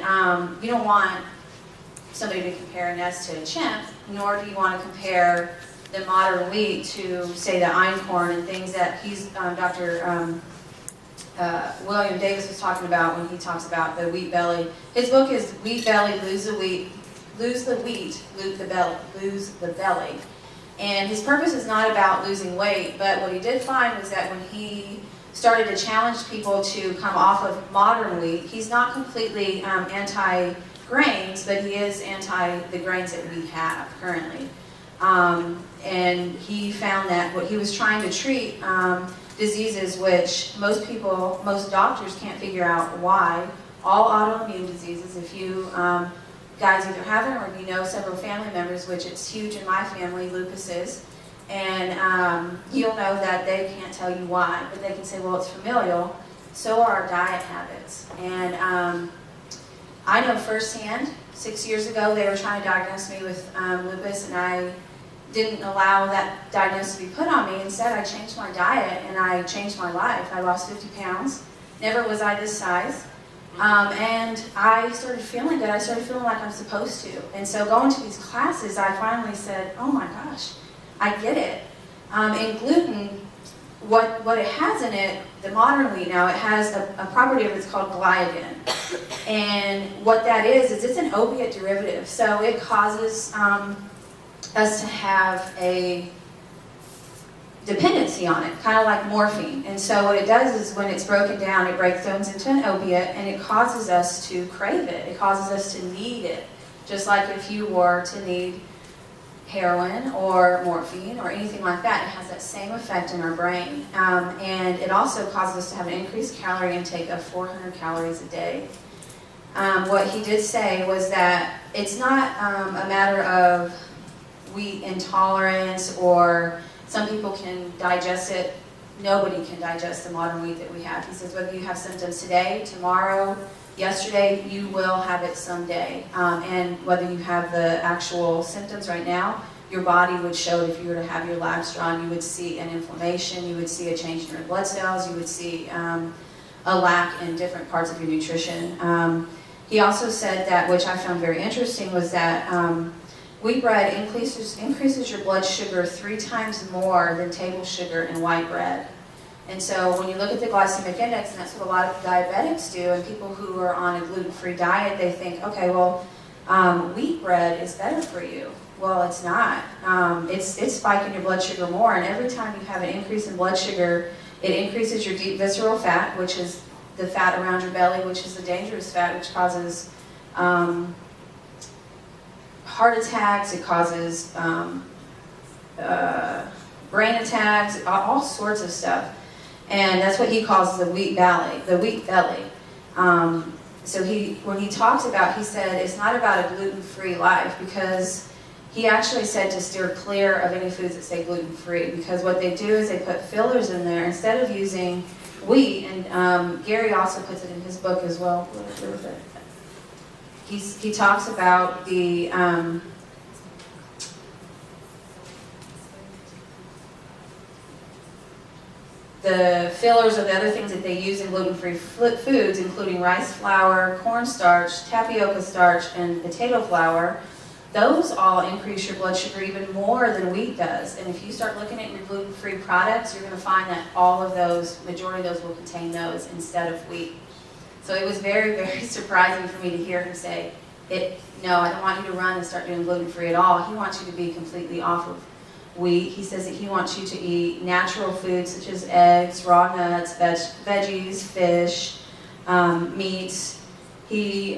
you don't want somebody to compare an S to a chimp, nor do you want to compare the modern wheat to, say, the einkorn and things that Dr. William Davis was talking about when he talks about the wheat belly. His book is Wheat Belly, Lose the Wheat, Lose the Wheat, Lose the Belly. And his purpose is not about losing weight, but what he did find was that when he started to challenge people to come off of modern wheat, he's not completely anti-grains, but he is anti the grains that we have currently. And he found that what he was trying to treat diseases which most doctors can't figure out why. All autoimmune diseases, if you guys either have it or you know several family members, which it's huge in my family, lupus is, and you'll know that they can't tell you why, but they can say, well, it's familial. So are our diet habits. And I know firsthand, 6 years ago, they were trying to diagnose me with lupus, and I didn't allow that diagnosis to be put on me. Instead, I changed my diet, and I changed my life. I lost 50 pounds. Never was I this size. And I started feeling good. I started feeling like I'm supposed to. And so going to these classes, I finally said, oh my gosh, I get it. And gluten, what it has in it, the modern wheat now, it has a property of it's called gliadin. And what that is it's an opiate derivative. So it causes us to have a dependency on it, kind of like morphine. And so what it does is when it's broken down, it breaks down into an opiate, and it causes us to crave it. It causes us to need it. Just like if you were to need heroin or morphine or anything like that, it has that same effect in our brain. And it also causes us to have an increased calorie intake of 400 calories a day. What he did say was that it's not a matter of wheat intolerance, or some people can digest it. Nobody can digest the modern wheat that we have. He says whether you have symptoms today, tomorrow, yesterday, you will have it someday. And whether you have the actual symptoms right now, your body would show it. If you were to have your labs drawn, you would see an inflammation, you would see a change in your blood cells, you would see a lack in different parts of your nutrition. He also said that, which I found very interesting, was that wheat bread increases your blood sugar 3 times more than table sugar in white bread. And so when you look at the glycemic index, and that's what a lot of diabetics do, and people who are on a gluten-free diet, they think, okay, well, wheat bread is better for you. Well, it's not. It's spiking your blood sugar more, and every time you have an increase in blood sugar, it increases your deep visceral fat, which is the fat around your belly, which is the dangerous fat, which causes heart attacks, it causes brain attacks, all sorts of stuff. And that's what he calls the wheat belly. So when he talks about, he said it's not about a gluten-free life, because he actually said to steer clear of any foods that say gluten-free, because what they do is they put fillers in there instead of using wheat. And Gary also puts it in his book as well. Where is it? He talks about the fillers or the other things that they use in gluten-free foods, including rice flour, cornstarch, tapioca starch, and potato flour. Those all increase your blood sugar even more than wheat does. And if you start looking at your gluten-free products, you're going to find that all of those, majority of those will contain those instead of wheat. So it was very, very surprising for me to hear him say, no, I don't want you to run and start doing gluten-free at all. He wants you to be completely off of wheat. He says that he wants you to eat natural foods such as eggs, raw nuts, veggies, fish, meats. He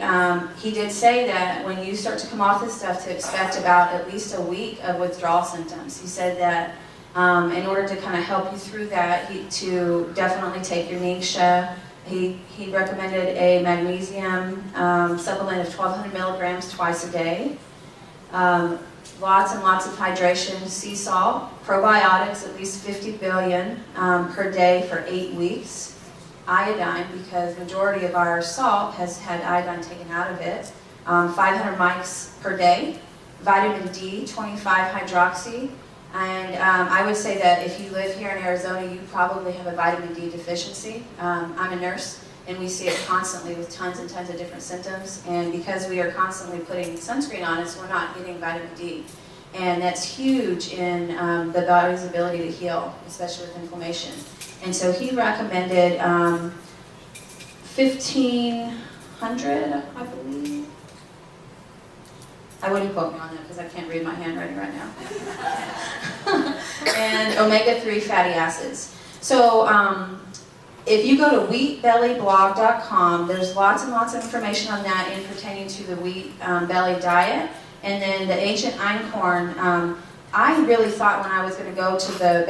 did say that when you start to come off this stuff, to expect about at least a week of withdrawal symptoms. He said that in order to kind of help you through that, to definitely take your Ningxia. He recommended a magnesium supplement of 1,200 milligrams twice a day. lots and lots of hydration, sea salt, probiotics, at least 50 billion per day for 8 weeks, iodine, because majority of our salt has had iodine taken out of it, 500 mics per day, vitamin D, 25 hydroxy, and I would say that if you live here in Arizona, you probably have a vitamin D deficiency. I'm a nurse, and we see it constantly with tons and tons of different symptoms, and because we are constantly putting sunscreen on us, we're not getting vitamin D. And that's huge in the body's ability to heal, especially with inflammation. And so he recommended 1,500, I believe. I wouldn't quote me on that because I can't read my handwriting right now. And omega-3 fatty acids. So if you go to wheatbellyblog.com, there's lots and lots of information on that in pertaining to the wheat belly diet. And then the ancient einkorn, I really thought when I was going to go to the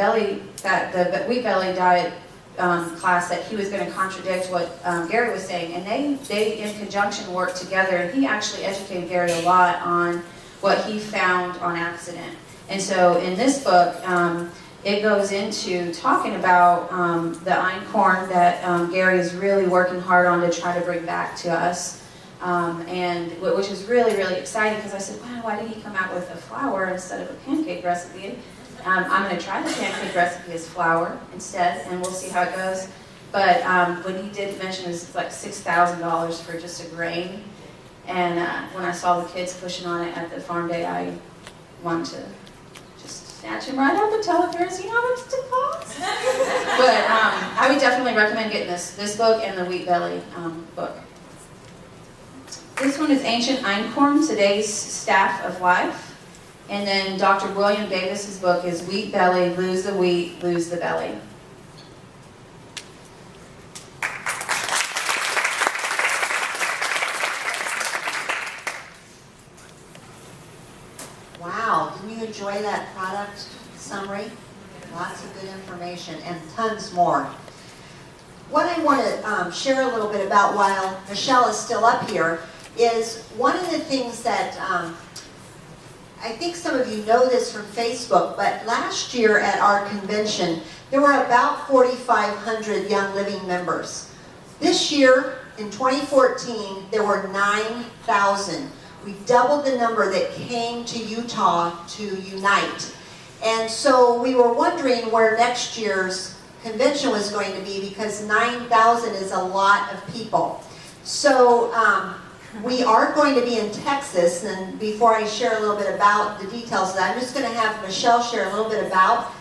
wheat belly diet class that he was going to contradict what Gary was saying, and they in conjunction worked together, and he actually educated Gary a lot on what he found on accident. And so in this book, it goes into talking about the einkorn that Gary is really working hard on to try to bring back to us. And which is really, really exciting because I said, wow, why did he come out with a flour instead of a pancake recipe? I'm going to try the pancake recipe as flour instead, and we'll see how it goes. But when he did mention it's like $6,000 for just a grain, and when I saw the kids pushing on it at the farm day, I wanted to just snatch him right up and tell the parents, you know how much it costs? But I would definitely recommend getting this book and the Wheat Belly book. This one is Ancient Einkorn, Today's Staff of Life. And then Dr. William Davis's book is Wheat Belly, Lose the Wheat, Lose the Belly. Wow, didn't you enjoy that product summary? Lots of good information and tons more. What I want to share a little bit about while Michelle is still up here is one of the things that I think some of you know this from Facebook, but last year at our convention, there were about 4,500 Young Living members. This year, in 2014, there were 9,000. We doubled the number that came to Utah to unite. And so we were wondering where next year's convention was going to be because 9,000 is a lot of people. So we are going to be in Texas, and before I share a little bit about the details of that, I'm just going to have Michelle share a little bit about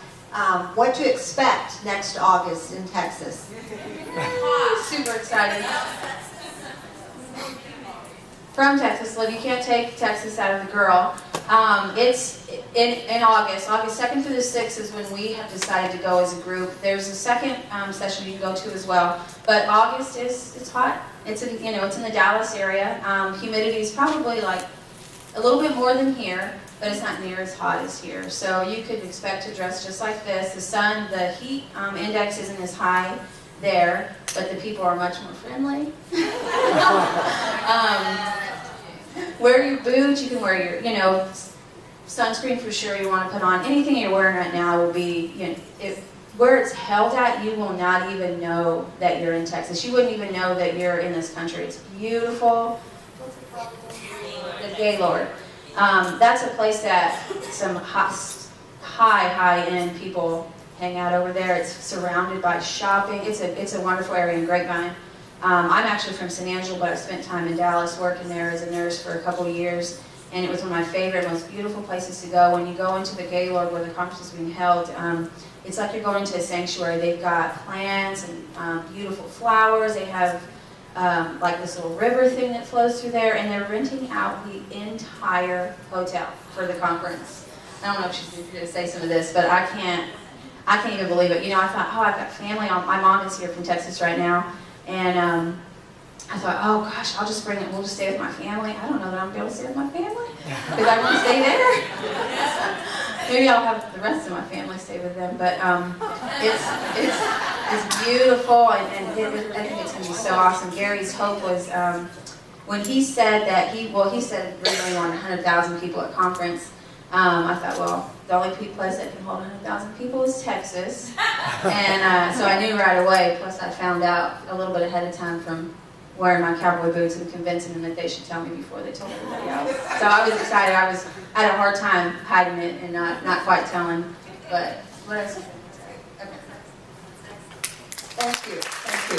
what to expect next August in Texas. Super excited. From Texas, Liv, you can't take Texas out of the girl. It's in August. August 2nd through the 6th is when we have decided to go as a group. There's a second session you can go to as well. But August it's hot. It's in the Dallas area. Humidity is probably like a little bit more than here, but it's not near as hot as here. So you could expect to dress just like this. The heat index isn't as high there, but the people are much more friendly. Wear your boots. You can wear your, sunscreen for sure you want to put on. Anything you're wearing right now will be, where it's held at, you will not even know that you're in Texas. You wouldn't even know that you're in this country. It's beautiful. The Gaylord. That's a place that some high-end people hang out over there. It's surrounded by shopping. It's a wonderful area in Grapevine. I'm actually from San Angelo, but I've spent time in Dallas working there as a nurse for a couple of years. And it was one of my favorite, most beautiful places to go. When you go into the Gaylord where the conference is being held, it's like you're going to a sanctuary. They've got plants and beautiful flowers. They have like this little river thing that flows through there, and they're renting out the entire hotel for the conference. I don't know if she's going to say some of this, but I can't even believe it. I thought, I've got family. My mom is here from Texas right now, and I thought, oh gosh, I'll just bring it. We'll just stay with my family. I don't know that I'm going to be able to stay with my family because I want to stay there. Maybe I'll have the rest of my family stay with them. But it's beautiful, and I think it's going to be so awesome. Gary's hope was when he said that he said originally wanted 100,000 people at conference. I thought, well, the only place that can hold 100,000 people is Texas. And so I knew right away, plus I found out a little bit ahead of time from wearing my cowboy boots and convincing them that they should tell me before they told everybody else. So I was excited. I had a hard time hiding it and not quite telling. But what else? Okay. Thank you, thank you.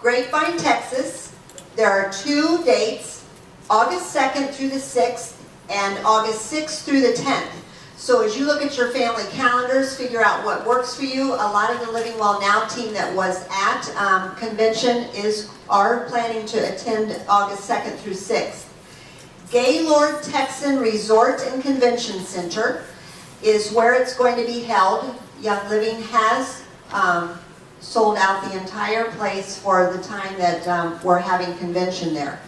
Grapevine, Texas. There are 2 dates, August 2nd through the 6th and August 6th through the 10th. So as you look at your family calendars, figure out what works for you. A lot of the Living Well Now team that was at convention are planning to attend August 2nd through 6th. Gaylord Texan Resort and Convention Center is where it's going to be held. Young Living has sold out the entire place for the time that we're having convention there.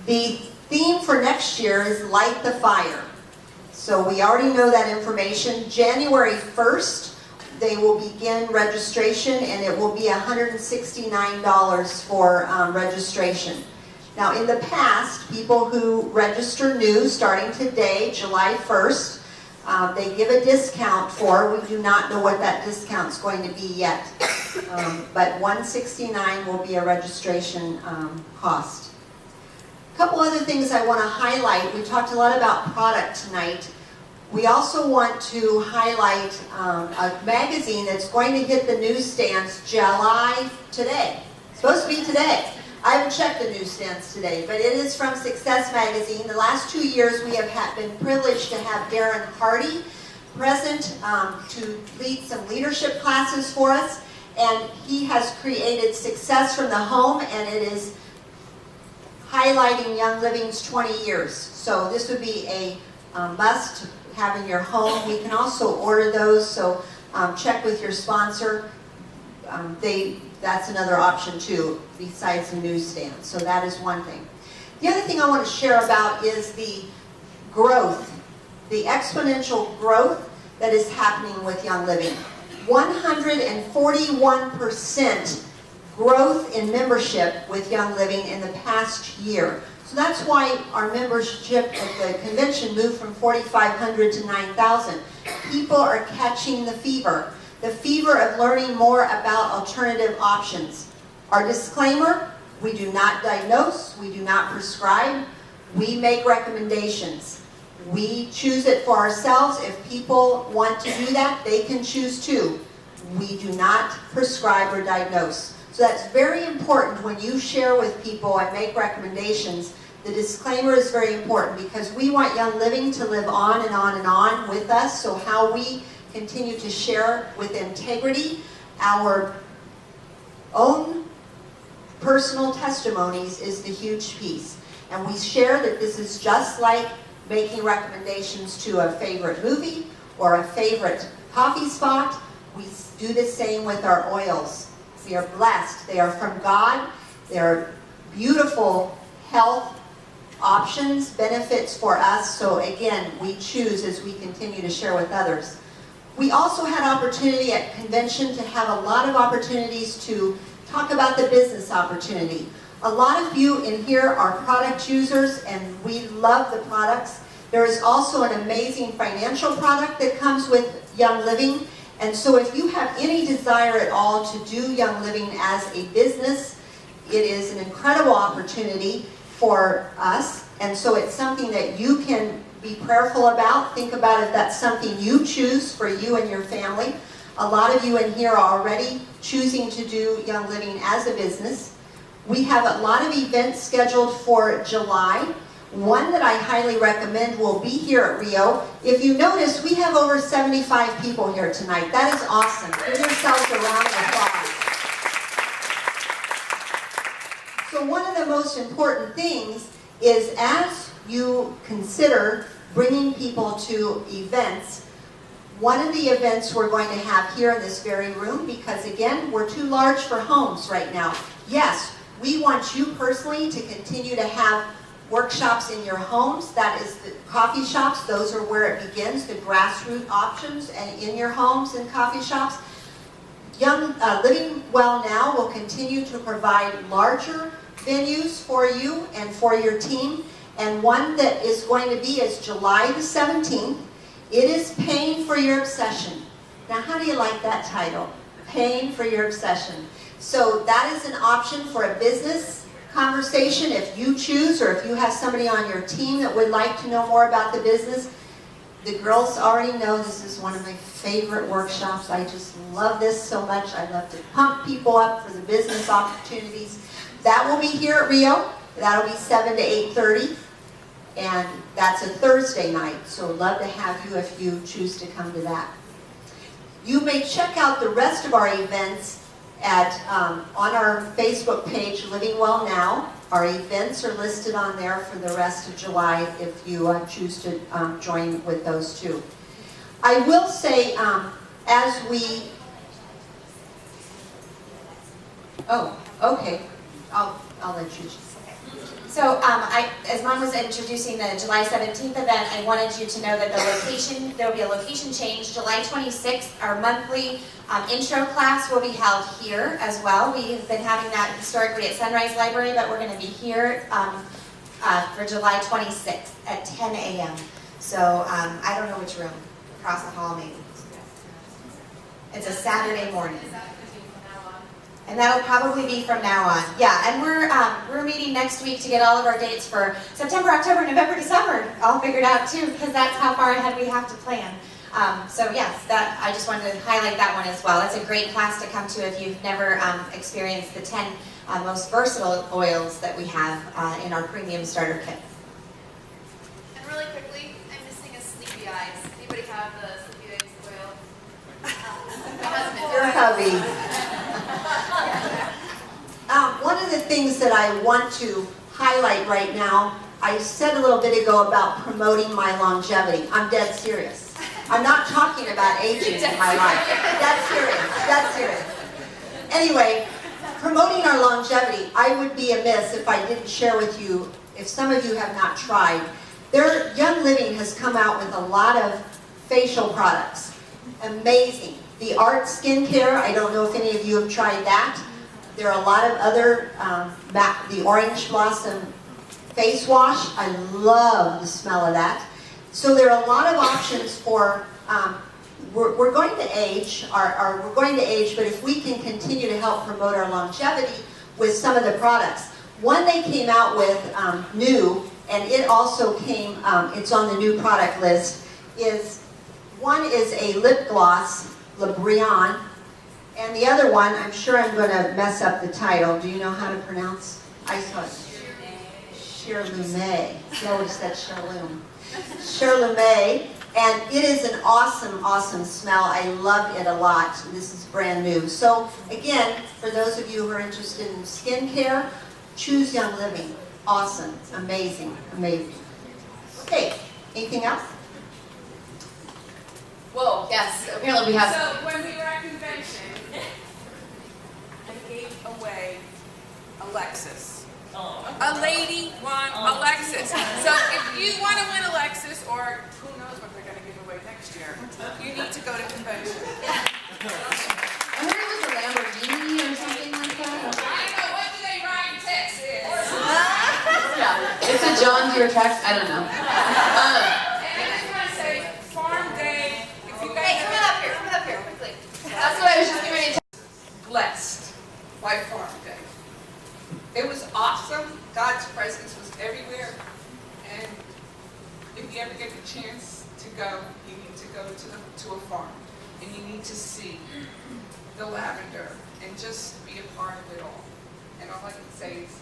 The theme for next year is Light the Fire. So we already know that information. January 1st, they will begin registration, and it will be $169 for registration. Now, in the past, people who register new, starting today, July 1st, they give a discount for. We do not know what that discount's going to be yet. But $169 will be a registration cost. A couple other things I want to highlight. We talked a lot about product tonight. We also want to highlight a magazine that's going to hit the newsstands today. It's supposed to be today. I haven't checked the newsstands today, but it is from Success Magazine. The last 2 years we have been privileged to have Darren Hardy present to lead some leadership classes for us. And he has created Success from the Home, and it is highlighting Young Living's 20 years. So this would be a must have in your home. We can also order those, so check with your sponsor. That's another option too, besides the newsstand. So that is one thing. The other thing I want to share about is the growth, the exponential growth that is happening with Young Living. 141% growth in membership with Young Living in the past year. So that's why our membership at the convention moved from 4,500 to 9,000. People are catching the fever of learning more about alternative options. Our disclaimer, we do not diagnose, we do not prescribe, we make recommendations. We choose it for ourselves. If people want to do that, they can choose too. We do not prescribe or diagnose. So that's very important when you share with people and make recommendations. The disclaimer is very important because we want Young Living to live on and on and on with us. So how we continue to share with integrity our own personal testimonies is the huge piece. And we share that this is just like making recommendations to a favorite movie or a favorite coffee spot. We do the same with our oils. We are blessed. They are from God. They are beautiful health options, benefits for us. So again, we choose as we continue to share with others. We also had opportunity at convention to have a lot of opportunities to talk about the business opportunity. A lot of you in here are product users, and we love the products. There is also an amazing financial product that comes with Young Living. And so if you have any desire at all to do Young Living as a business, it is an incredible opportunity for us. And so it's something that you can be prayerful about. Think about if that's something you choose for you and your family. A lot of you in here are already choosing to do Young Living as a business. We have a lot of events scheduled for July. One that I highly recommend will be here at Rio. If you notice, we have over 75 people here tonight. That is awesome. Give yourselves a round of applause. So one of the most important things is as you consider bringing people to events, one of the events we're going to have here in this very room, because again, we're too large for homes right now. Yes, we want you personally to continue to have workshops in your homes. That is the coffee shops. Those are where it begins, the grassroots options and in your homes and coffee shops. Young Living Well Now will continue to provide larger venues for you and for your team. And one that is going to be is July the 17th. It is Paying for Your Obsession. Now, how do you like that title? Paying for Your Obsession. So that is an option for a business conversation if you choose, or if you have somebody on your team that would like to know more about the business. The girls already know this is one of my favorite workshops. I just love this so much. I love to pump people up for the business opportunities. That will be here at Rio. That'll be 7 to 8:30. And that's a Thursday night, so love to have you if you choose to come to that. You may check out the rest of our events at on our Facebook page, Living Well Now. Our events are listed on there for the rest of July if you choose to join with those too. I will say, as we... Oh, okay. I'll let you... So as Mom was introducing the July 17th event, I wanted you to know that the location, there will be a location change. July 26th, our monthly intro class will be held here as well. We have been having that historically at Sunrise Library, but we're going to be here for July 26th at 10 a.m. So I don't know which room, across the hall maybe. It's a Saturday morning. And that'll probably be from now on. Yeah, and we're meeting next week to get all of our dates for September, October, November, December all figured out too, because that's how far ahead we have to plan. So yes, I just wanted to highlight that one as well. It's a great class to come to if you've never experienced the 10 most versatile oils that we have in our premium starter kit. And really quickly, I'm missing a Sleepy Eyes. Anybody have the Sleepy Eyes oil? Your hubby. One of the things that I want to highlight right now, I said a little bit ago about promoting my longevity. I'm dead serious. I'm not talking about aging in my life. That's serious. That's serious. Anyway, promoting our longevity, I would be amiss if I didn't share with you, if some of you have not tried. Young Living has come out with a lot of facial products. Amazing. The Art Skincare, I don't know if any of you have tried that. There are a lot of other, the Orange Blossom face wash. I love the smell of that. So there are a lot of options for, we're going to age, we're going to age, but if we can continue to help promote our longevity with some of the products. One they came out with new, and it also came, it's on the new product list, one is a lip gloss, Le Brillant, and the other one, I'm sure I'm going to mess up the title. Do you know how to pronounce? I saw it. Cherlume. See, I would have said Cherlume. Cherlume. And it is an awesome, awesome smell. I love it a lot. This is brand new. So again, for those of you who are interested in skincare, choose Young Living. Awesome. Amazing. Amazing. Okay. Anything else? Whoa, yes, apparently we have. So when we were at convention, I gave away a Lexus. A lady won a Lexus. So if you want to win a Lexus, or who knows what they're going to give away next year, you need to go to convention. I heard it was a Lamborghini or something like that. I know, what do they ride in Texas? Yeah, it's a John Deere tractor, I don't know. And I just want to say, Farm Day, if you guys... Hey, come up here, quickly. That's what I was just going to Blessed by Farm Day. It was awesome. God's presence was everywhere. And if you ever get the chance to go, you need to go to a farm. And you need to see the lavender and just be a part of it all. And all I can say is,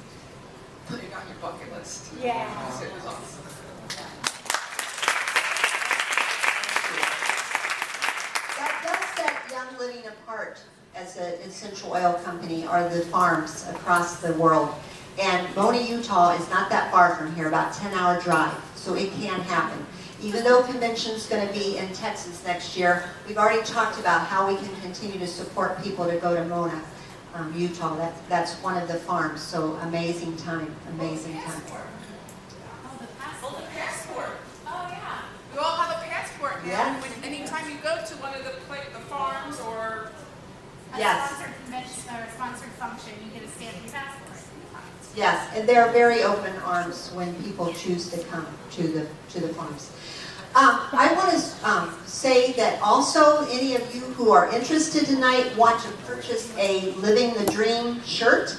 put it on your bucket list. Yeah. Because it was awesome. That does set Young Living apart as an essential oil company are the farms across the world. And Mona, Utah is not that far from here, about a 10-hour drive, so it can happen. Even though convention's going to be in Texas next year, we've already talked about how we can continue to support people to go to Mona, Utah. That's one of the farms, so amazing time, amazing time. Oh, the passport. Oh, yeah. You all have a passport now. Yeah. Anytime you go to one of the farms or... Yes. A sponsored convention or a sponsored function, you get a stamp your passport. Yes, and they're very open arms when people choose to come to the farms. I want to say that also any of you who are interested tonight want to purchase a Living the Dream shirt.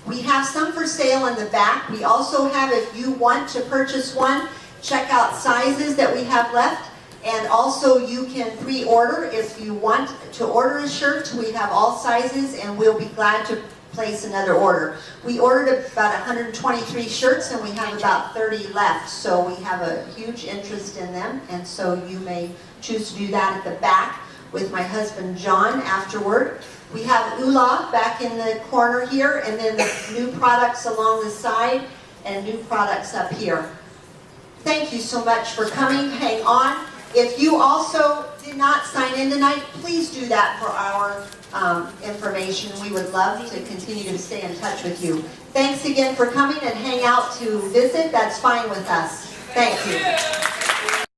We have some for sale in the back. We also have, if you want to purchase one, check out sizes that we have left. And also you can pre-order if you want to order a shirt. We have all sizes and we'll be glad to place another order. We ordered about 123 shirts and we have about 30 left. So we have a huge interest in them. And so you may choose to do that at the back with my husband John afterward. We have Ula back in the corner here, and then the new products along the side and new products up here. Thank you so much for coming. Hang on. If you also did not sign in tonight, please do that for our information. We would love to continue to stay in touch with you. Thanks again for coming, and hang out to visit. That's fine with us. Thank you.